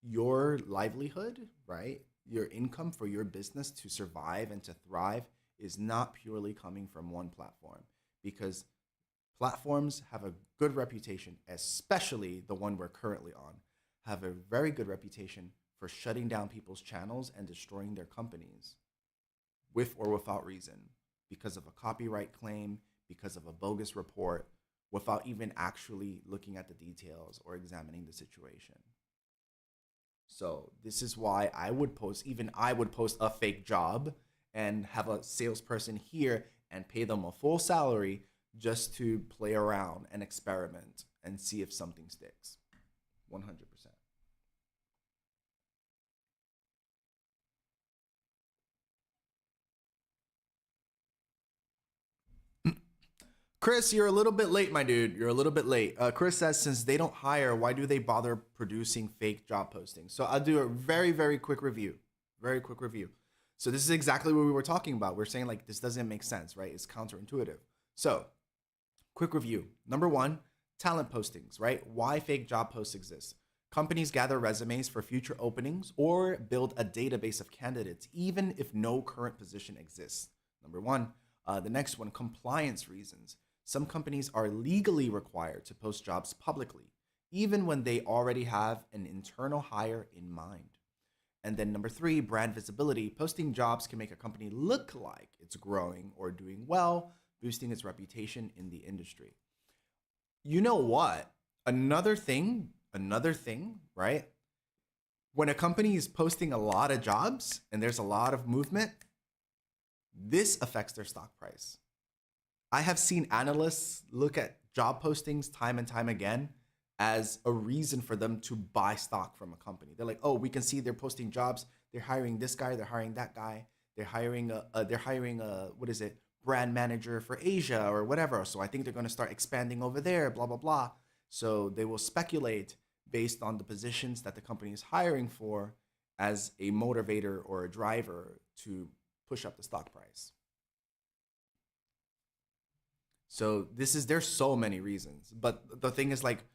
your livelihood, right? Your income for your business to survive and to thrive is not purely coming from one platform, because platforms have a good reputation, especially the one we're currently on, have a very good reputation for shutting down people's channels and destroying their companies with or without reason, because of a copyright claim, because of a bogus report, without even actually looking at the details or examining the situation. So this is why even I would post a fake job and have a salesperson here and pay them a full salary just to play around and experiment and see if something sticks. 100%. Chris, you're a little bit late, my dude. You're a little bit late. Chris says, since they don't hire, why do they bother producing fake job postings? So I'll do a very, very quick review. Very quick review. So this is exactly what we were talking about. We're saying like this doesn't make sense, right? It's counterintuitive. So quick review. Number one, talent postings, right? Why fake job posts exist. Companies gather resumes for future openings or build a database of candidates, even if no current position exists. Number one. The next one, compliance reasons. Some companies are legally required to post jobs publicly, even when they already have an internal hire in mind. And then number three, brand visibility. Posting jobs can make a company look like it's growing or doing well, boosting its reputation in the industry. You know what? Another thing, right? When a company is posting a lot of jobs and there's a lot of movement, this affects their stock price. I have seen analysts look at job postings time and time again as a reason for them to buy stock from a company. They're like, oh, we can see they're posting jobs. They're hiring this guy. They're hiring that guy. They're hiring a what is it, brand manager for Asia or whatever. So I think they're going to start expanding over there. Blah blah blah. So they will speculate based on the positions that the company is hiring for as a motivator or a driver to push up the stock price. So there's so many reasons, but the thing is like,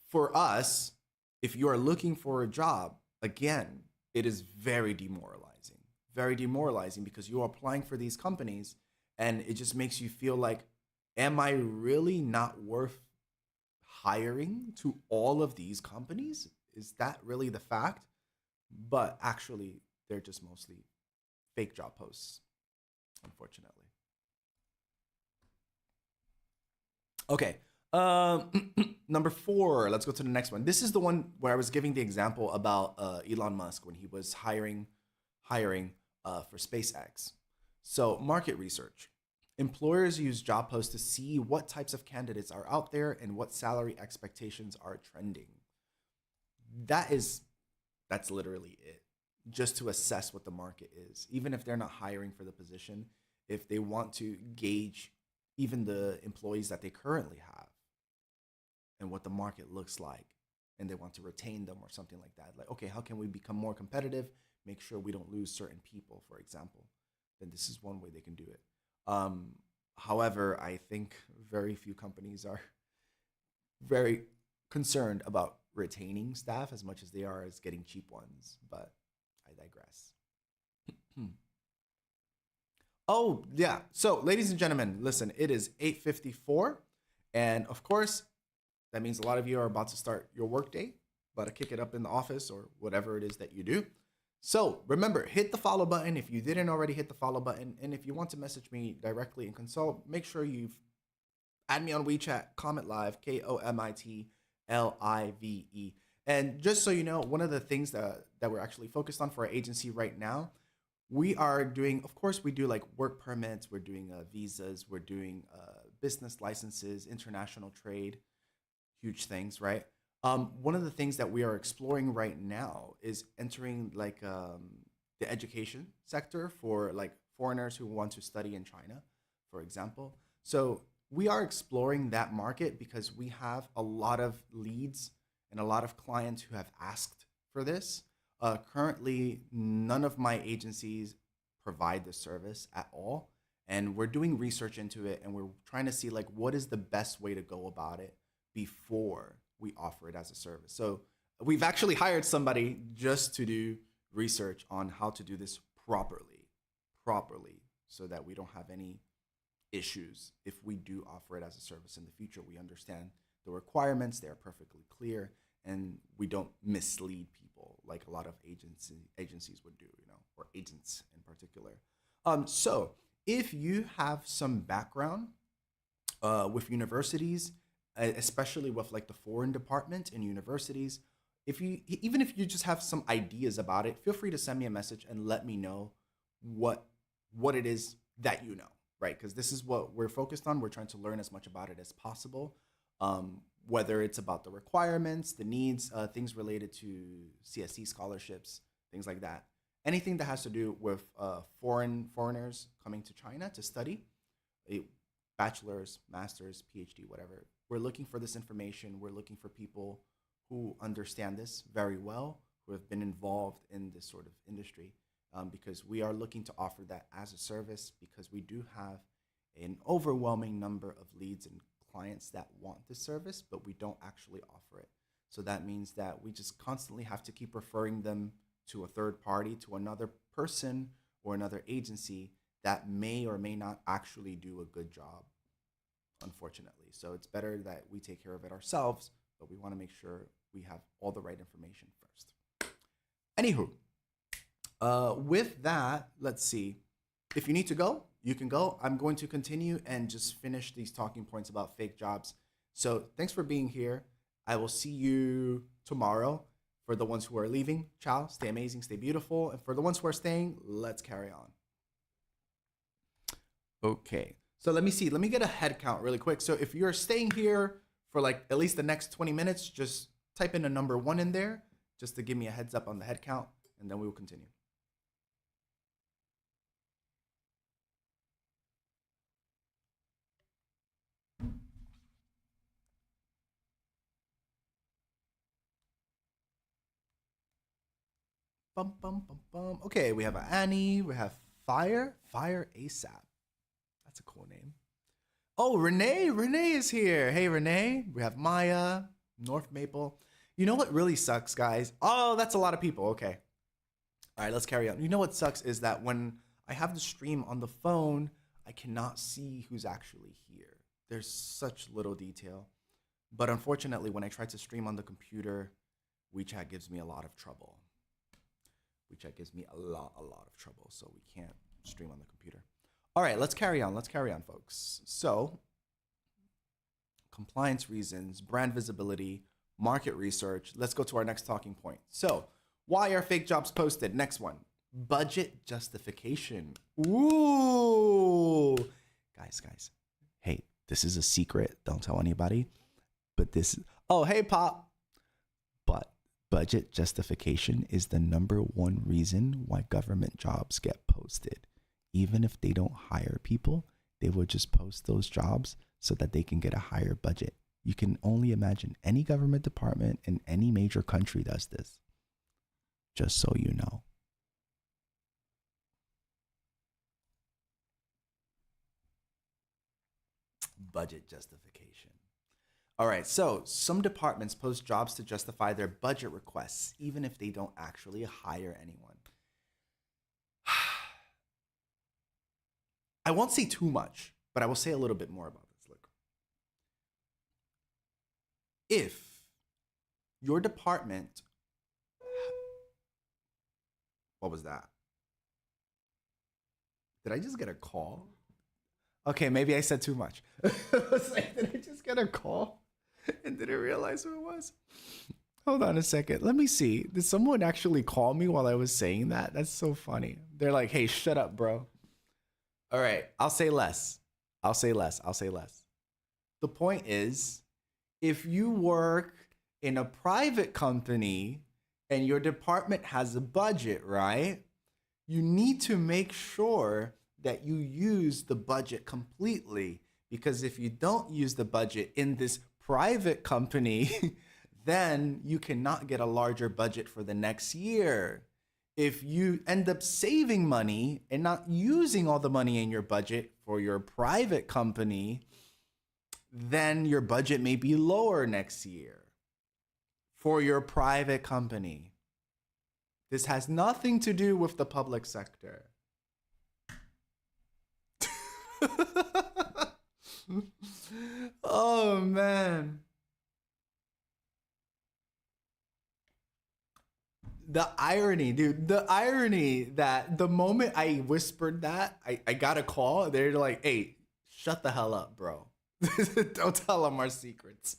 for us, if you are looking for a job, again, it is very demoralizing. Very demoralizing because you are applying for these companies and it just makes you feel like, am I really not worth hiring to all of these companies? Is that really the fact? But actually, they're just mostly fake job posts, unfortunately. Okay. Number four, let's go to the next one. This is the one where I was giving the example about Elon Musk when he was hiring for SpaceX. So market research. Employers use job posts to see what types of candidates are out there and what salary expectations are trending. That is, that's literally it. Just to assess what the market is, even if they're not hiring for the position, if they want to gauge even the employees that they currently have and what the market looks like, and they want to retain them or something like that. Like, okay, how can we become more competitive? Make sure we don't lose certain people, for example. Then this is one way they can do it. Um, However, I think very few companies are very concerned about retaining staff as much as they are as getting cheap ones. But I digress. Oh, yeah. So, ladies and gentlemen, listen, it is 8:54. And of course, that means a lot of you are about to start your workday, about to kick it up in the office or whatever it is that you do. So remember, hit the follow button if you didn't already hit the follow button. And if you want to message me directly and consult, make sure you've add me on WeChat, comment live, KOMITLIVE. And just so you know, one of the things that we're actually focused on for our agency right now, we are doing, of course, we do like work permits, we're doing visas, we're doing business licenses, international trade, huge things, right? One of the things that we are exploring right now is entering like the education sector for like foreigners who want to study in China, for example. So we are exploring that market because we have a lot of leads and a lot of clients who have asked for this. Currently, none of my agencies provide the service at all. And we're doing research into it and we're trying to see like what is the best way to go about it before we offer it as a service. So we've actually hired somebody just to do research on how to do this properly, so that we don't have any issues if we do offer it as a service in the future. We understand the requirements, they are perfectly clear, and we don't mislead people like a lot of agencies would do, or agents in particular. So if you have some background with universities, especially with like the foreign department in universities, if you even if you just have some ideas about it, feel free to send me a message and let me know what it is that you know, right? Because this is what we're focused on. We're trying to learn as much about it as possible, whether it's about the requirements, the needs, things related to CSC scholarships, things like that. Anything that has to do with foreigners coming to China to study, a bachelor's, master's, PhD, whatever. We're looking for this information. We're looking for people who understand this very well, who have been involved in this sort of industry, because we are looking to offer that as a service, because we do have an overwhelming number of leads and clients that want this service, but we don't actually offer it. So that means that we just constantly have to keep referring them to a third party, to another person or another agency that may or may not actually do a good job, unfortunately. So it's better that we take care of it ourselves, but we want to make sure we have all the right information first. Anywho, with that, let's see. If you need to go, you can go. I'm going to continue and just finish these talking points about fake jobs. So thanks for being here. I will see you tomorrow. For the ones who are leaving, ciao, stay amazing, stay beautiful. And for the ones who are staying, let's carry on. Okay, so let me see. Let me get a head count really quick. So if you're staying here for like at least the next 20 minutes, just type in a number 1 in there just to give me a heads up on the head count, and then we will continue. Bum, bum, bum, bum. Okay, we have Annie, we have Fire ASAP. That's a cool name. Oh, Renee is here. Hey, Renee. We have Maya, North Maple. You know what really sucks, guys? Oh, that's a lot of people. Okay. All right, let's carry on. You know what sucks is that when I have the stream on the phone, I cannot see who's actually here. There's such little detail. But unfortunately, when I try to stream on the computer, WeChat gives me a lot of trouble. WeChat gives me a lot of trouble, so we can't stream on the computer. All right, let's carry on, folks. So, compliance reasons, brand visibility, market research. Let's go to our next talking point. So, why are fake jobs posted? Next one, budget justification. Ooh, guys. Hey, this is a secret. Don't tell anybody. But oh, hey, Pop. But budget justification is the #1 reason why government jobs get posted. Even if they don't hire people, they will just post those jobs so that they can get a higher budget. You can only imagine any government department in any major country does this. Just so you know. Budget justification. All right, so some departments post jobs to justify their budget requests, even if they don't actually hire anyone. I won't say too much, but I will say a little bit more about this. Look, if your department, what was that? Did I just get a call? Okay, maybe I said too much. I was like, did I just get a call and didn't realize who it was? Hold on a second. Let me see. Did someone actually call me while I was saying that? That's so funny. They're like, hey, shut up, bro. All right, I'll say less. The point is, if you work in a private company and your department has a budget, right? You need to make sure that you use the budget completely, because if you don't use the budget in this private company, then you cannot get a larger budget for the next year. If you end up saving money and not using all the money in your budget for your private company, then your budget may be lower next year. for your private company. This has nothing to do with the public sector. Oh man. The irony, dude. The irony that the moment I whispered that, I got a call. They're like, hey, shut the hell up, bro. Don't tell them our secrets.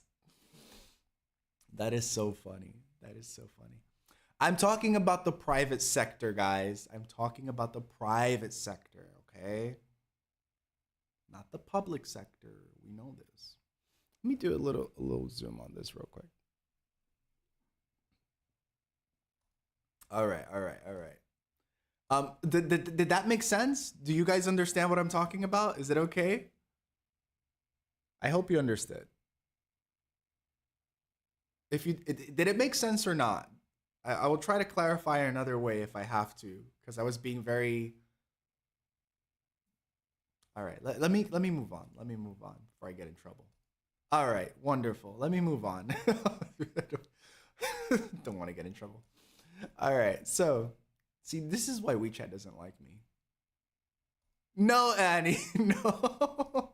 That is so funny. That is so funny. I'm talking about the private sector, guys. I'm talking about the private sector, okay? Not the public sector. We know this. Let me do a little zoom on this real quick. All right, all right, all right. Did that make sense? Do you guys understand what I'm talking about? Is it okay? I hope you understood. If you did it make sense or not? I will try to clarify another way if I have to, because I was being very. All right, let me move on. Let me move on before I get in trouble. All right, wonderful. Let me move on. Don't want to get in trouble. All right, so see, this is why WeChat doesn't like me. No, Annie, no.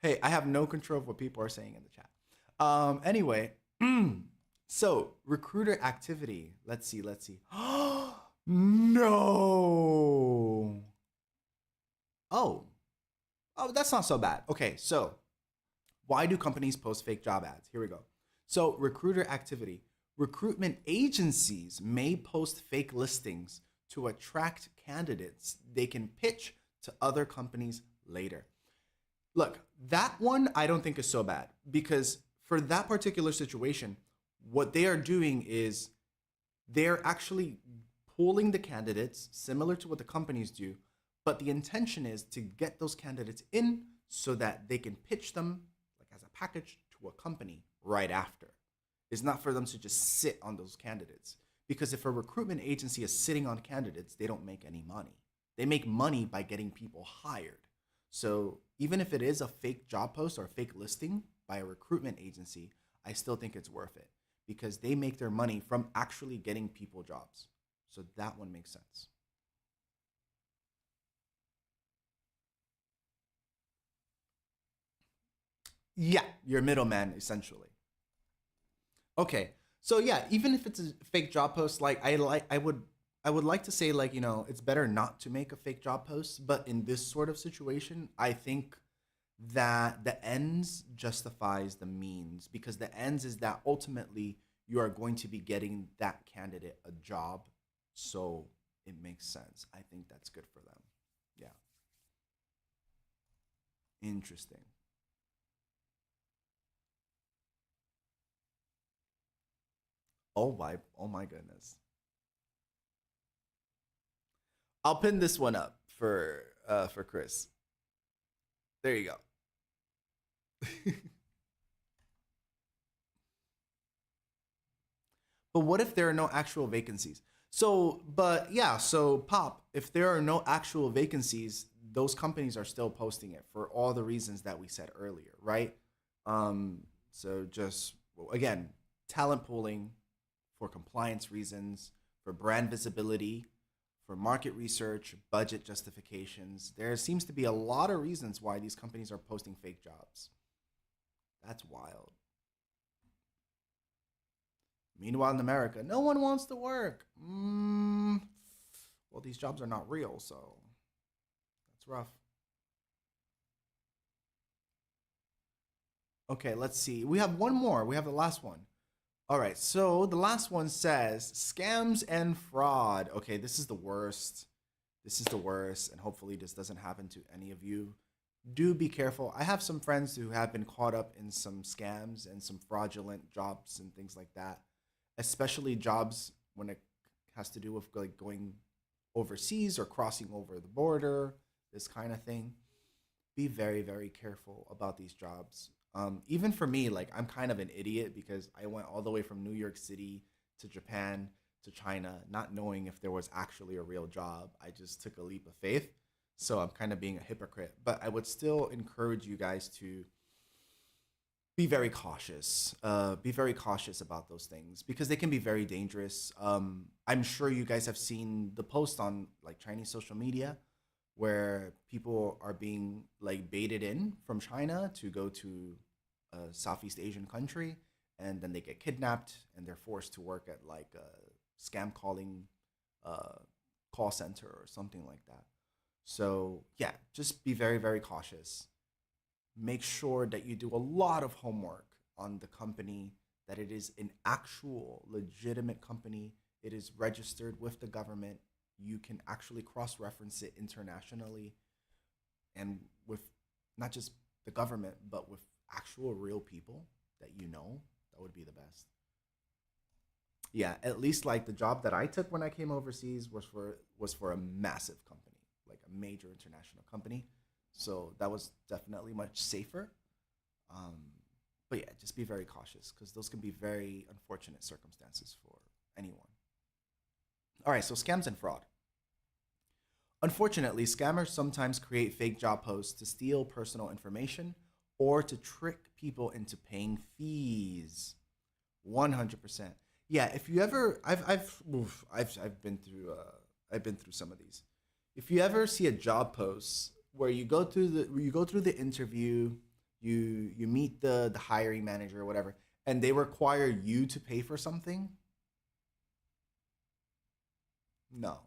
Hey, I have no control of what people are saying in the chat. Anyway, so recruiter activity. Let's see, let's see. No. Oh, that's not so bad. Okay, so why do companies post fake job ads? Here we go. So recruiter activity. Recruitment agencies may post fake listings to attract candidates they can pitch to other companies later. Look, that one I don't think is so bad, because for that particular situation, what they are doing is they're actually pulling the candidates similar to what the companies do, but the intention is to get those candidates in so that they can pitch them like as a package to a company right after. It's not for them to just sit on those candidates, because if a recruitment agency is sitting on candidates, they don't make any money. They make money by getting people hired. So even if it is a fake job post or a fake listing by a recruitment agency, I still think it's worth it, because they make their money from actually getting people jobs. So that one makes sense. Yeah, you're a middleman essentially. Okay. So yeah, even if it's a fake job post, I would like to say, like, it's better not to make a fake job post, but in this sort of situation, I think that the ends justifies the means, because the ends is that ultimately you are going to be getting that candidate a job. So it makes sense. I think that's good for them. Yeah. Interesting. Oh my goodness. I'll pin this one up for Chris. There you go. But what if there are no actual vacancies? So, but yeah, so Pop, if there are no actual vacancies, those companies are still posting it for all the reasons that we said earlier, right? So just, well, again, talent pooling, for compliance reasons, for brand visibility, for market research, budget justifications. There seems to be a lot of reasons why these companies are posting fake jobs. That's wild. Meanwhile, in America, no one wants to work. Well, these jobs are not real, so that's rough. Okay, let's see. We have one more. We have the last one. All right, so the last one says scams and fraud. Okay, this is the worst. This is the worst, and hopefully this doesn't happen to any of you. Do be careful. I have some friends who have been caught up in some scams and some fraudulent jobs and things like that, especially jobs when it has to do with like going overseas or crossing over the border, this kind of thing. Be very, very careful about these jobs. Even for me, like, I'm kind of an idiot because I went all the way from New York City to Japan to China, not knowing if there was actually a real job. I just took a leap of faith. So I'm kind of being a hypocrite. But I would still encourage you guys to be very cautious. Be very cautious about those things because they can be very dangerous. I'm sure you guys have seen the post on like Chinese social media where people are being like baited in from China to go to a Southeast Asian country, and then they get kidnapped and they're forced to work at like a scam calling uh, call center or something like that. So yeah, just be very very cautious. Make sure that you do a lot of homework on the company, that it is an actual legitimate company. It is registered with the government. You can actually cross reference it internationally and with not just the government, but with actual real people that you know. That would be the best. Yeah, at least like the job that I took when I came overseas was for a massive company, like a major international company. So that was definitely much safer. Um, but yeah, just be very cautious because those can be very unfortunate circumstances for anyone. All right, so scams and fraud. Unfortunately, scammers sometimes create fake job posts to steal personal information or to trick people into paying fees. 100%. Yeah, if you ever I've been through some of these. If you ever see a job post where you go through the interview, you meet the hiring manager or whatever, and they require you to pay for something, no.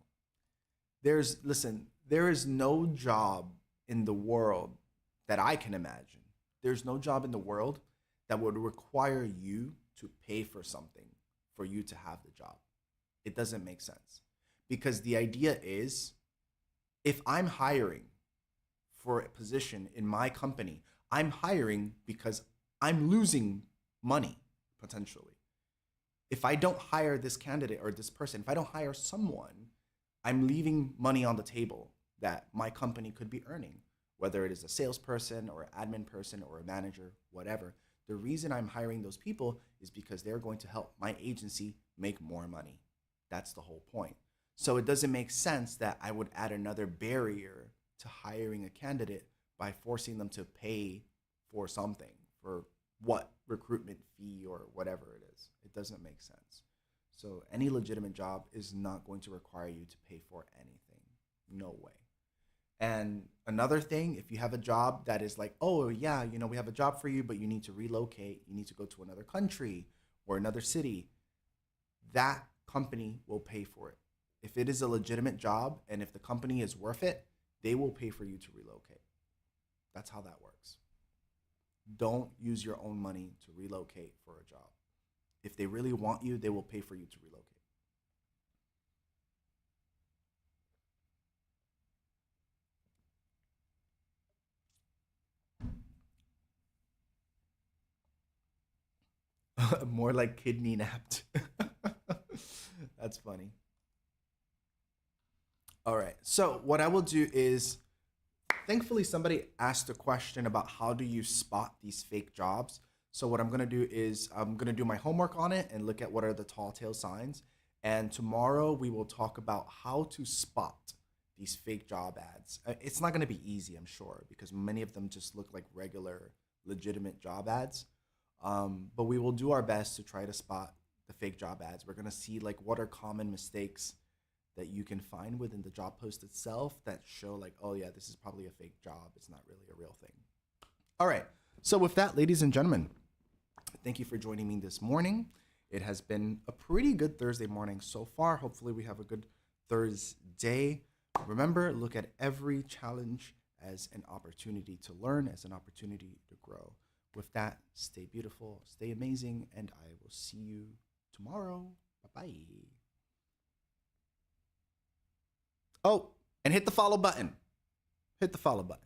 There is no job in the world that I can imagine. There's no job in the world that would require you to pay for something for you to have the job. It doesn't make sense. Because the idea is if I'm hiring for a position in my company, I'm hiring because I'm losing money potentially. If I don't hire this candidate or this person, if I don't hire someone, I'm leaving money on the table that my company could be earning, whether it is a salesperson or an admin person or a manager, whatever. The reason I'm hiring those people is because they're going to help my agency make more money. That's the whole point. So it doesn't make sense that I would add another barrier to hiring a candidate by forcing them to pay for something, for what recruitment fee or whatever it is. It doesn't make sense. So any legitimate job is not going to require you to pay for anything. No way. And another thing, if you have a job that is like, oh yeah, we have a job for you, but you need to relocate, you need to go to another country or another city, that company will pay for it. If it is a legitimate job and if the company is worth it, they will pay for you to relocate. That's how that works. Don't use your own money to relocate for a job. If they really want you, they will pay for you to relocate. More like kidney napped. That's funny. All right. So what I will do is, thankfully, somebody asked a question about how do you spot these fake jobs. So what I'm gonna do is I'm gonna do my homework on it and look at what are the tall tale signs. And tomorrow we will talk about how to spot these fake job ads. It's not gonna be easy, I'm sure, because many of them just look like regular, legitimate job ads. But we will do our best to try to spot the fake job ads. We're gonna see like what are common mistakes that you can find within the job post itself that show like, oh yeah, this is probably a fake job. It's not really a real thing. All right. So with that, ladies and gentlemen, thank you for joining me this morning. It has been a pretty good Thursday morning so far. Hopefully we have a good Thursday. Remember, look at every challenge as an opportunity to learn, as an opportunity to grow. With that, stay beautiful, stay amazing, and I will see you tomorrow. Bye-bye. Oh, and hit the follow button. Hit the follow button.